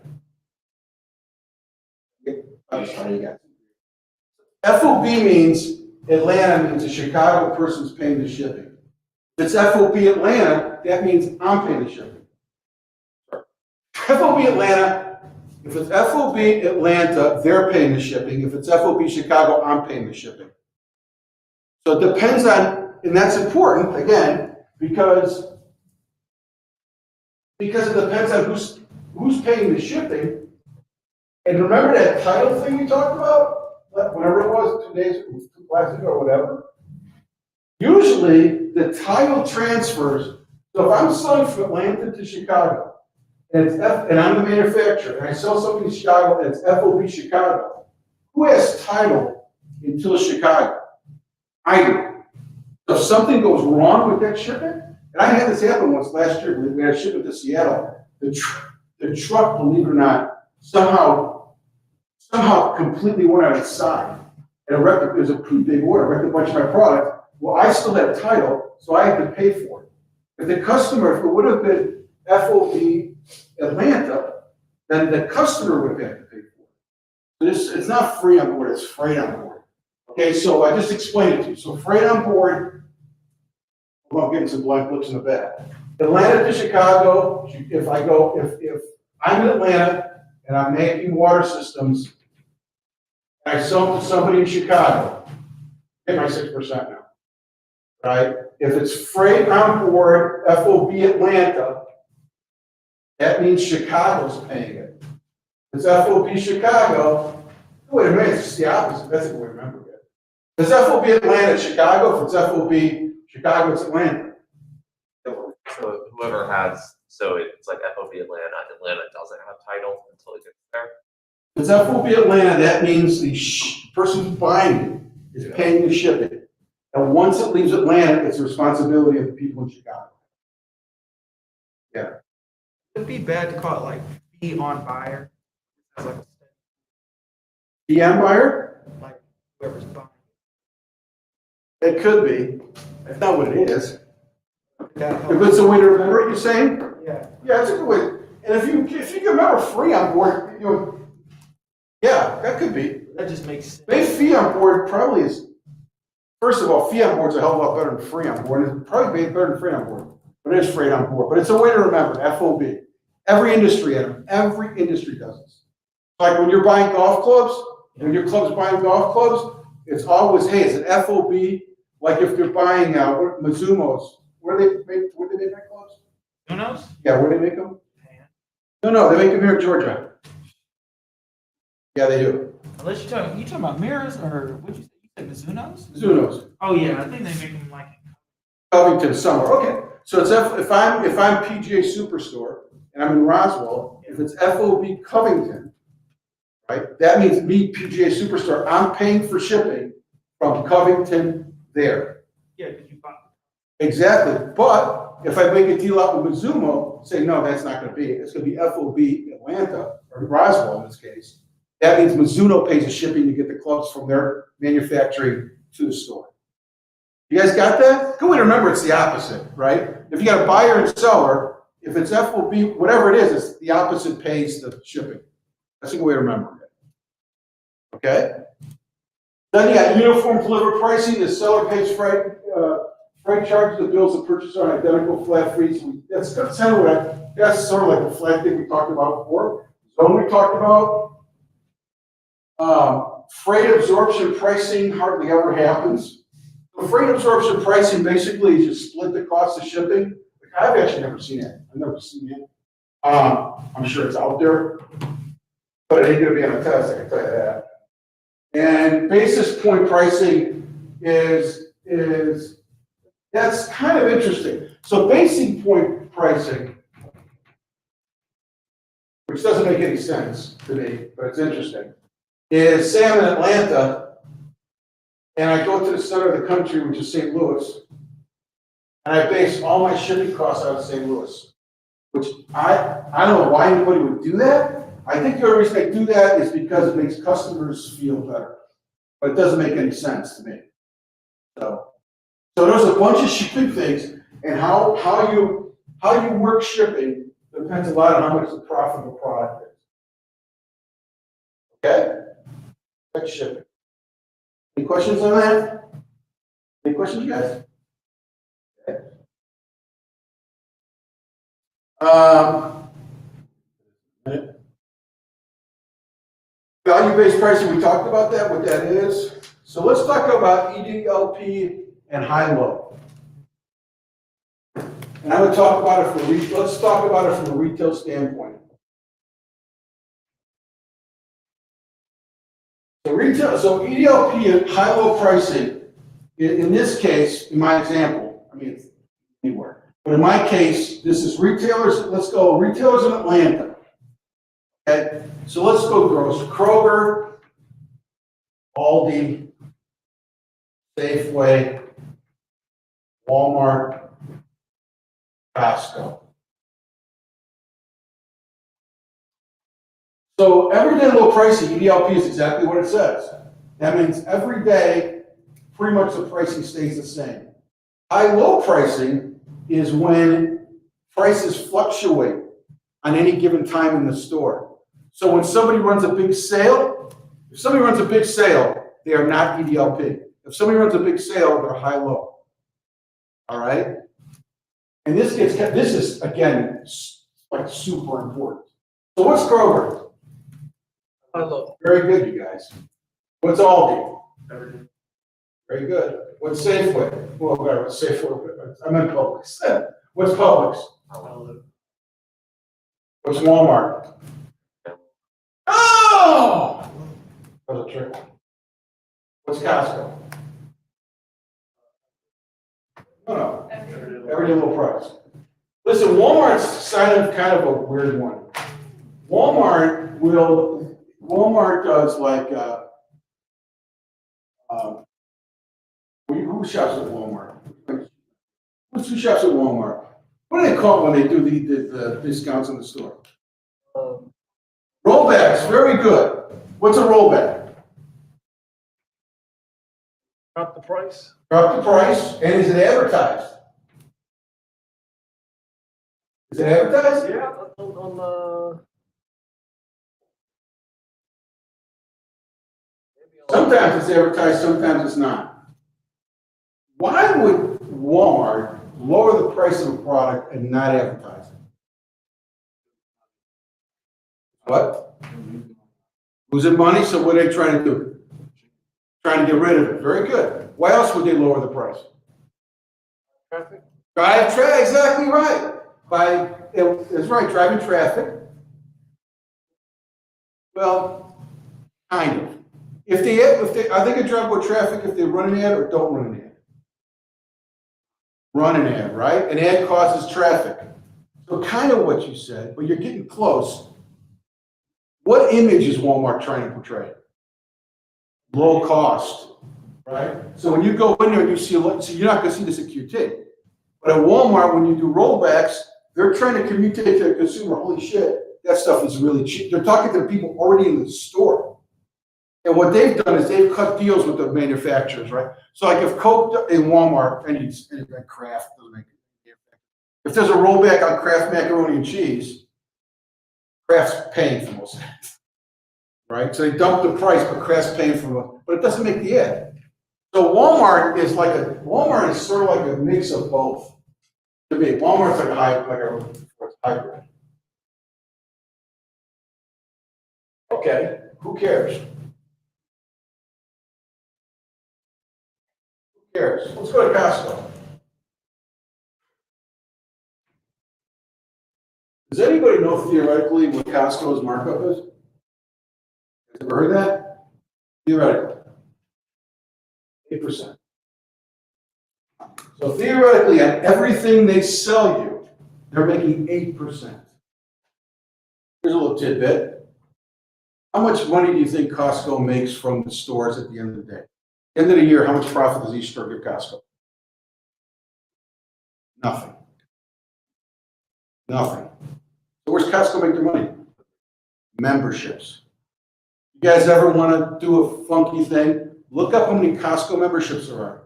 S1: I'll just tell you guys. FOB means Atlanta means a Chicago person's paying the shipping. If it's FOB Atlanta, that means I'm paying the shipping. FOB Atlanta, if it's FOB Atlanta, they're paying the shipping. If it's FOB Chicago, I'm paying the shipping. So it depends on, and that's important, again, because it depends on who's paying the shipping. And remember that title thing we talked about? Whatever it was, 2 days, last week or whatever. Usually the title transfers. So if I'm selling from Atlanta to Chicago, and I'm the manufacturer, and I sell something in Chicago, and it's FOB Chicago, who has title until Chicago? I do. So if something goes wrong with that shipment, and I had this happen once last year, we had a shipment to Seattle, the truck, believe it or not, somehow completely went on its side. And it was a pretty big order, wrecked a bunch of my product. Well, I still had title, so I had to pay for it. If the customer, if it would have been FOB Atlanta, then the customer would have had to pay for it. So it's not free on board, it's freight on board. Okay, so I just explained it to you. So freight on board, well, I'm getting some blank looks in the back. Atlanta to Chicago, if I'm in Atlanta and I'm making water systems, I sell to somebody in Chicago, get my 6% now, right? If it's freight on board, FOB Atlanta, that means Chicago's paying it. If it's FOB Chicago, wait a minute, it's the opposite, that's the way I remember it. If it's FOB Atlanta, it's Chicago, if it's FOB Chicago, it's Atlanta.
S2: So whoever has, so it's like FOB Atlanta, Atlanta doesn't have title until it gets there.
S1: If it's FOB Atlanta, that means the person who's buying it is paying the shipping. And once it leaves Atlanta, it's the responsibility of the people in Chicago. Yeah.
S4: It'd be bad to call it like fee on buyer. As like a
S1: DM buyer?
S4: like whoever's buying.
S1: It could be. That's not what it is.
S4: That
S1: If it's a way to remember it, you're saying?
S4: Yeah.
S1: Yeah, it's a good way. And if you can remember free on board, you know, yeah, that could be.
S4: That just makes sense.
S1: Maybe fee on board probably is, first of all, fee on board is a hell of a lot better than free on board. It's probably better than free on board. But it is freight on board. But it's a way to remember, FOB. Every industry, Adam, every industry does this. Like when you're buying golf clubs, when your club's buying golf clubs, it's always, hey, it's an FOB. Like if you're buying Mizumo's, where do they make that clubs?
S4: Who knows?
S1: Yeah, where do they make them? No, they make them here in Georgia. Yeah, they do.
S6: Unless you talking about mirrors or what you said Mizuno's?
S1: Zuno's.
S4: Oh, yeah, I think they make them like,
S1: Covington somewhere, okay. So it's if I'm PGA Superstore and I'm in Roswell, if it's FOB Covington, right? That means me, PGA Superstore, I'm paying for shipping from Covington there.
S4: yeah, because you buy.
S1: Exactly, but if I make a deal out with Mizuno, say, no, that's not gonna be it. It's gonna be FOB Atlanta, or Roswell in this case. That means Mizuno pays the shipping to get the clubs from their manufacturing to the store. You guys got that? Good way to remember it's the opposite, right? If you got a buyer and seller, if it's FOB, whatever it is, it's the opposite pays the shipping. That's a good way to remember it. Okay? Then you got uniform delivered pricing. The seller pays freight, freight charges the bills the purchaser on identical flat fees. That's kind of what that's sort of like the flat thing we talked about before. So when we talked about freight absorption pricing hardly ever happens. The freight absorption pricing basically is just split the cost of shipping. I've actually never seen it. I've never seen it. I'm sure it's out there, but it ain't gonna be on a test, I can tell you that. And basis point pricing is that's kind of interesting. So basis point pricing, which doesn't make any sense to me, but it's interesting, is say I'm in Atlanta and I go to the center of the country, which is St. Louis, and I base all my shipping costs out of St. Louis, which I don't know why anybody would do that. I think the only reason they do that is because it makes customers feel better, but it doesn't make any sense to me. So there's a bunch of shipping things, and how you work shipping depends a lot on how much the profit of the product is. Okay? That's shipping. Any questions on that? Any questions, guys? Okay. Value-based pricing, we talked about that, what that is. So let's talk about EDLP and high-low. And I would talk about it let's talk about it from a retail standpoint. So EDLP and high-low pricing, in this case, in my example, I mean, it's anywhere, but in my case, this is retailers, let's go retailers in Atlanta. Okay, so let's go gross. Kroger, Aldi, Safeway, Walmart, Costco. So everyday low pricing, EDLP is exactly what it says. That means every day, pretty much the pricing stays the same. High-low pricing is when prices fluctuate on any given time in the store. So when somebody runs a big sale, if somebody runs a big sale, they are not EDLP. If somebody runs a big sale, they're high-low. All right? And this is, again, like super important. So what's Kroger?
S5: Hello.
S1: Very good, you guys. What's Aldi? Very good. What's Safeway? Well, what's Safeway? I meant Publix. What's Publix? What's Walmart? Oh! That was a trick. What's Costco? No. Everyday low price. Listen, Walmart's kind of a weird one. Walmart does like, who shops at Walmart? Who shops at Walmart? What do they call it when they do the discounts in the store? Rollbacks, very good. What's a rollback?
S5: Drop the price.
S1: Drop the price, and is it advertised? Is it advertised?
S5: Yeah, on
S1: Sometimes it's advertised, sometimes it's not. Why would Walmart lower the price of a product and not advertise it? What? Losing money, so what are they trying to do? Trying to get rid of it. Very good. Why else would they lower the price?
S5: traffic.
S1: Drive traffic, exactly right. That's right, driving traffic. Well, Kind of. If they, I think it drive more traffic if they run an ad or don't run an ad. Run an ad, right? An ad causes traffic. So kind of what you said, but you're getting close. What image is Walmart trying to portray? Low cost, right? So when you go in there, you see, so you're not gonna see this at QT. But at Walmart, when you do rollbacks, they're trying to communicate to the consumer, holy shit, that stuff is really cheap. They're talking to the people already in the store. And what they've done is they've cut deals with the manufacturers, right? So like if Coke in Walmart, and Kraft doesn't make it. If there's a rollback on Kraft macaroni and cheese, Kraft's paying for most of it, right? So they dump the price, but Kraft's paying for it, but it doesn't make the ad. So Walmart is sort of like a mix of both. To me, Walmart's like a hybrid. Okay, who cares? Who cares? Let's go to Costco. Does anybody know theoretically what Costco's markup is? Have you ever heard that? Theoretically. 8%. So theoretically, on everything they sell you, they're making 8%. Here's a little tidbit. How much money do you think Costco makes from the stores at the end of the day? End of the year, how much profit does each store give Costco? Nothing. Nothing. So where's Costco make their money? Memberships. You guys ever want to do a funky thing? Look up how many Costco memberships there are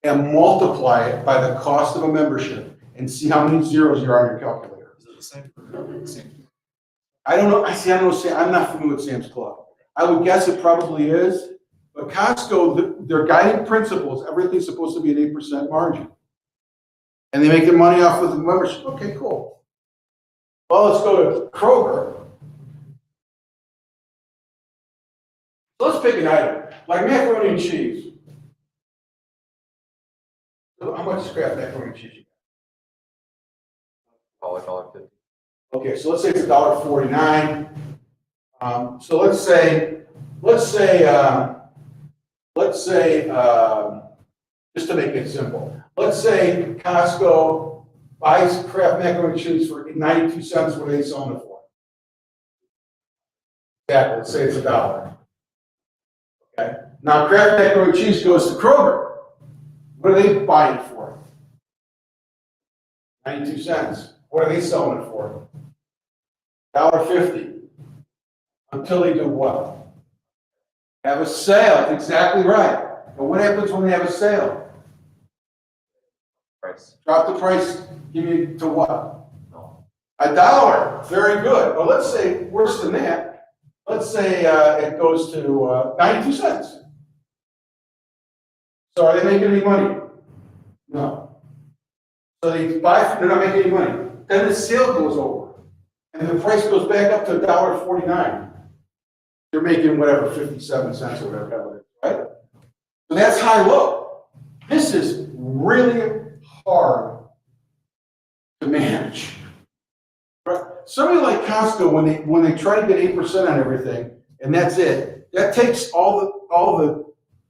S1: and multiply it by the cost of a membership and see how many zeros you are on your calculator.
S3: Is it the same?
S1: I don't know. I don't know. I'm not familiar with Sam's Club. I would guess it probably is. But Costco, their guiding principles, everything's supposed to be an 8% margin. And they make their money off of the membership. Okay, cool. Well, let's go to Kroger. So let's pick an item, like macaroni and cheese. So how much is Kraft macaroni and cheese?
S2: $1.50.
S1: Okay, so let's say it's $1.49. So let's say, just to make it simple, let's say Costco buys Kraft macaroni and cheese for 92 cents. What are they selling it for? Exactly. Let's say it's $1. Okay. Now Kraft macaroni and cheese goes to Kroger. What are they buying it for? 92 cents. What are they selling it for? $1.50. Until they do what? Have a sale. That's exactly right. But what happens when they have a sale?
S2: Price.
S1: Drop the price, give you to what?
S2: No.
S1: $1. Very good. But let's say worse than that. Let's say it goes to 92 cents. So are they making any money? No. So they're not making any money. Then the sale goes over, and the price goes back up to $1.49. They're making whatever, 57 cents or whatever it is, right? So that's high-low. This is really hard to manage. Right? Somebody like Costco, when they try to get 8% on everything, and that's it, that takes all the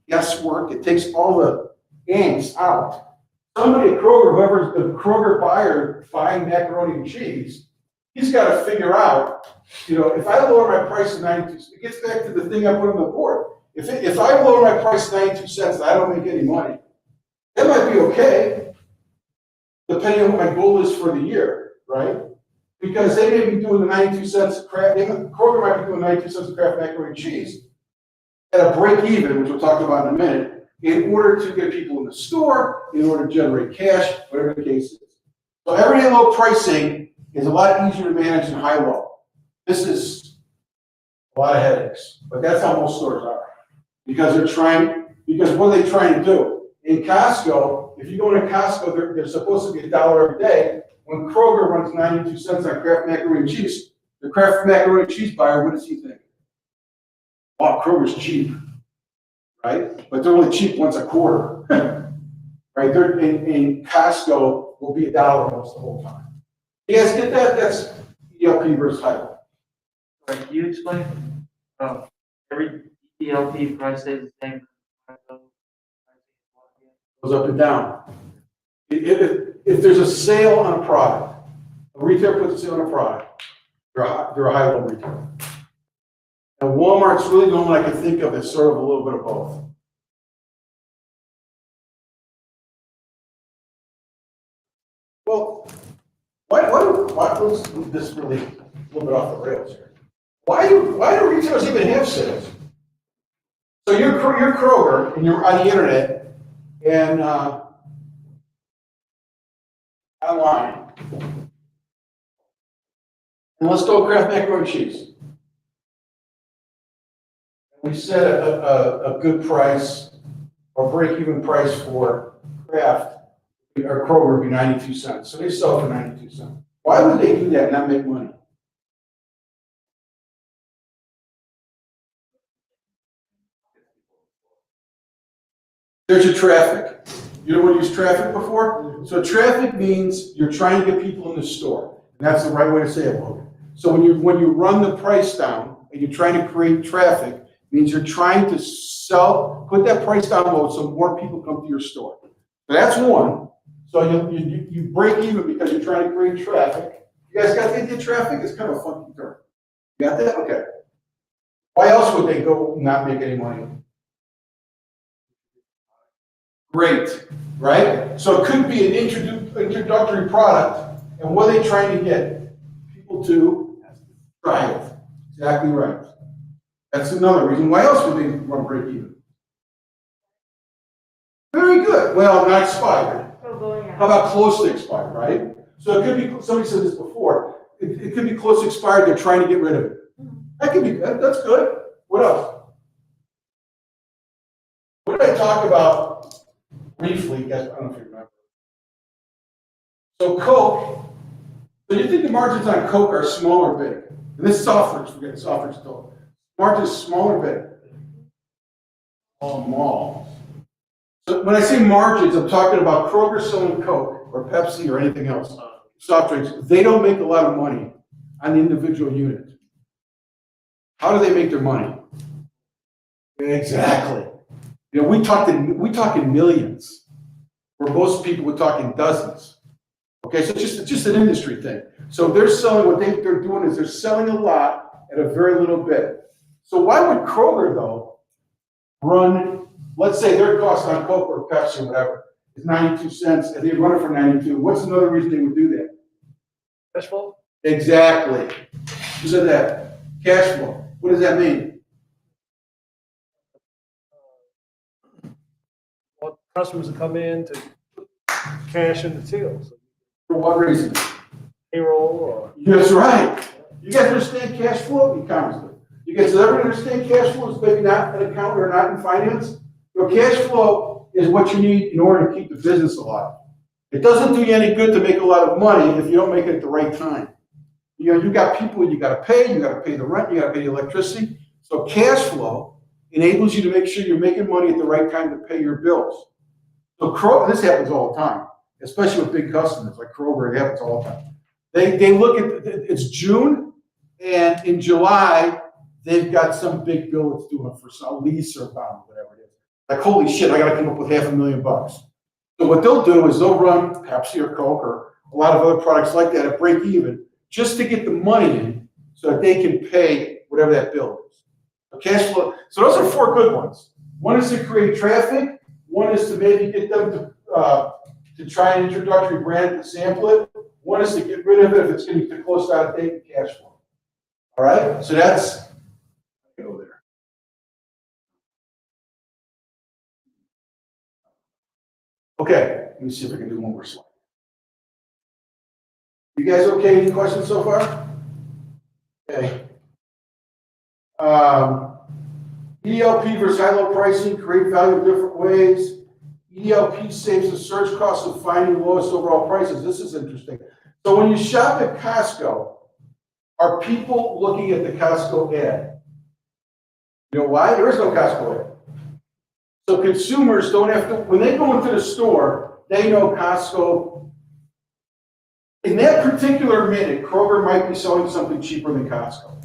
S1: guesswork, it takes all the angst out. Somebody at Kroger, whoever's the Kroger buyer buying macaroni and cheese, he's got to figure out, if I lower my price to 92, it gets back to the thing I put on the board. If I lower my price to 92 cents and I don't make any money, that might be okay, depending on what my goal is for the year, right? Because they may be doing the 92 cents of Kraft, Kroger might be doing 92 cents of Kraft macaroni and cheese at a break even, which we'll talk about in a minute, in order to get people in the store, in order to generate cash, whatever the case is. So everyday low pricing is a lot easier to manage than high-low. This is a lot of headaches, but that's how most stores are. Because what are they trying to do? In Costco, if you go into Costco, they're supposed to be $1 every day. When Kroger runs 92 cents on Kraft macaroni and cheese, the Kraft macaroni and cheese buyer, what does he think? Wow, Kroger's cheap, right? But they're only cheap once a quarter, right? They're in Costco will be $1 almost the whole time. You guys get that? That's ELP versus high.
S4: Right, you explain? Oh,
S6: every ELP price stays the same.
S1: Goes up and down. If there's a sale on a product, a retailer puts a sale on a product, they're a high-low retailer. And Walmart's really the only one I can think of that's sort of a little bit of both. Well, why was this really a little bit off the rails here? Why do retailers even have sales? So you're Kroger and you're on the internet and online. And let's go Kraft macaroni and cheese. We set a good price or break-even price for Kraft or Kroger would be 92 cents. So they sell for 92 cents. Why would they do that and not make money? There's your traffic. You know what use traffic before? So traffic means you're trying to get people in the store. And that's the right way to say it, Logan. So when you run the price down and you're trying to create traffic, it means you're trying to put that price down low so more people come to your store. So that's one. So you break even because you're trying to create traffic. You guys got the idea of traffic? It's kind of a funky term. You got that? Okay. Why else would they go not make any money? Great, right? So it could be an introductory product, and what are they trying to get? People to try it. Exactly right. That's another reason. Why else would they run break even? Very good. Well, not expired. How about close to expired, right? So it could be, somebody said this before, it could be close to expired, they're trying to get rid of it. That could be, that's good. What else? What did I talk about briefly? Guys, I don't know if you remember. So Coke, so you think the margins on Coke are small or big? And this is soft drinks, forget soft drinks total. Margins small or big? Small. So when I say margins, I'm talking about Kroger selling Coke or Pepsi or anything else, soft drinks. They don't make a lot of money on the individual unit. How do they make their money? Exactly. You know, we talking millions. For most people, we're talking dozens. Okay, so it's just an industry thing. So they're selling, what they're doing is they're selling a lot at a very little bit. So why would Kroger, though, run, let's say their cost on Coke or Pepsi or whatever is 92 cents, and they run it for 92. What's another reason they would do that?
S5: Cash flow?
S1: Exactly. Who said that? Cash flow. What does that mean?
S5: Want customers to come in to put cash in the tills,
S1: For what reason?
S5: payroll or.
S1: That's right. You guys understand cash flow? E-commerce. You guys ever understand cash flow is maybe not an accountant or not in finance? Your cash flow is what you need in order to keep the business alive. It doesn't do you any good to make a lot of money if you don't make it at the right time. You know, you got people you got to pay the rent, you got to pay the electricity. So cash flow enables you to make sure you're making money at the right time to pay your bills. So this happens all the time, especially with big customers like Kroger. It happens all the time. They look at, it's June, and in July, they've got some big bill that's due for some lease or bond, whatever it is. Like, holy shit, I got to come up with $500,000. So what they'll do is they'll run Pepsi or Coke or a lot of other products like that at break even just to get the money in so that they can pay whatever that bill is. So cash flow. So those are four good ones. One is to create traffic. One is to maybe get them to try an introductory brand to sample it. One is to get rid of it if it's getting too close to out of date and cash flow. All right. So that's go there. Okay. Let me see if I can do one more slide. You guys okay? Any questions so far? Okay. EDLP versus high-low pricing, create value in different ways. EDLP saves the search cost of finding lowest overall prices. This is interesting. So when you shop at Costco, are people looking at the Costco ad? You know why? There is no Costco ad. So consumers don't have to, when they go into the store, they know Costco. In that particular minute, Kroger might be selling something cheaper than Costco.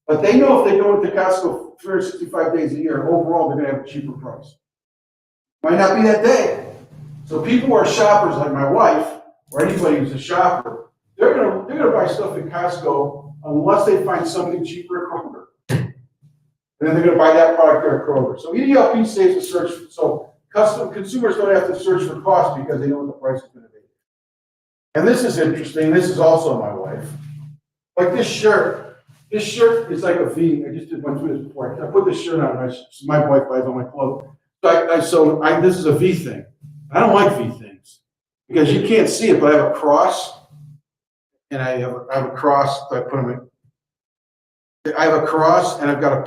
S1: But they know if they go into Costco 365 days a year, overall, they're gonna have a cheaper price. Might not be that day. So people who are shoppers like my wife, or anybody who's a shopper, they're gonna buy stuff at Costco unless they find something cheaper at Kroger. And then they're gonna buy that product there at Kroger. So EDLP saves the search, so consumers don't have to search for cost because they know what the price is gonna be. And this is interesting, this is also my wife. Like this shirt is like a V. I just went through this before. I put this shirt on, my wife buys all my clothes. So this is a V thing. I don't like V things because you can't see it, but I have a cross, and I have a cross that I put them in. I have a cross, and I've got a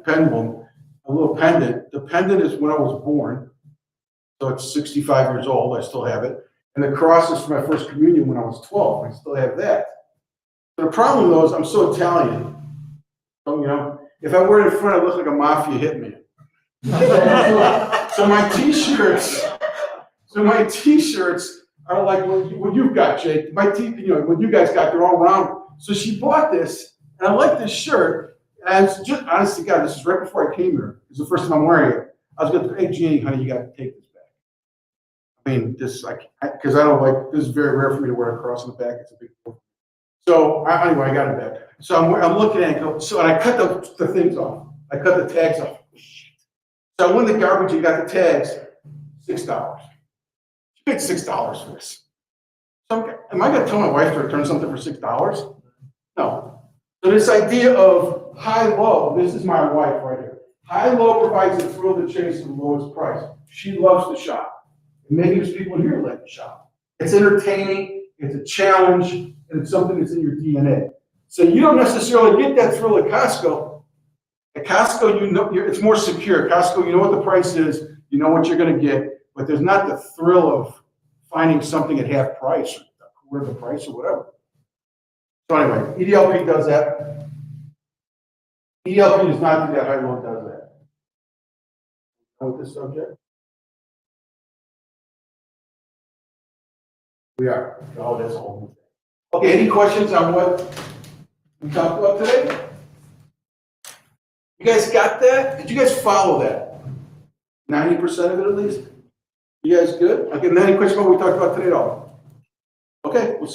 S1: pendulum, a little pendant. The pendant is when I was born, so it's 65 years old. I still have it, and the cross is for my first communion when I was 12. I still have that. The problem though is I'm so Italian. So, you know, if I wear it in front, I look like a mafia hitman. So my t-shirts are like what you've got, Jake. What you guys got, they're all round. So she bought this, and I like this shirt. And it's just, honest to God, this is right before I came here. It's the first time I'm wearing it. I was going to, hey, Jeannie, honey, you got to take this back. I mean, because I don't like, this is very rare for me to wear a cross on the back. It's a big deal. So anyway, I got it back. So I'm looking at it, and I cut the things off. I cut the tags off. So I went in the garbage and got the tags, $6. She paid $6 for this. So am I going to tell my wife to return something for $6? No. So this idea of high-low, this is my wife right here. High-low provides the thrill to chase the lowest price. She loves to shop. And maybe there's people here who like to shop. It's entertaining, it's a challenge, and it's something that's in your DNA. So you don't necessarily get that thrill at Costco. At Costco, you know, it's more secure. At Costco, you know what the price is, you know what you're going to get, but there's not the thrill of finding something at half price, or the price, or whatever. So anyway, EDLP does that. EDLP does not do that. High-low does that. With this subject? We are. Oh, that's all. Okay, any questions on what we talked about today? You guys got that? Did you guys follow that? 90% of it at least? You guys good? Okay, any questions about what we talked about today at all? Okay, we'll see you.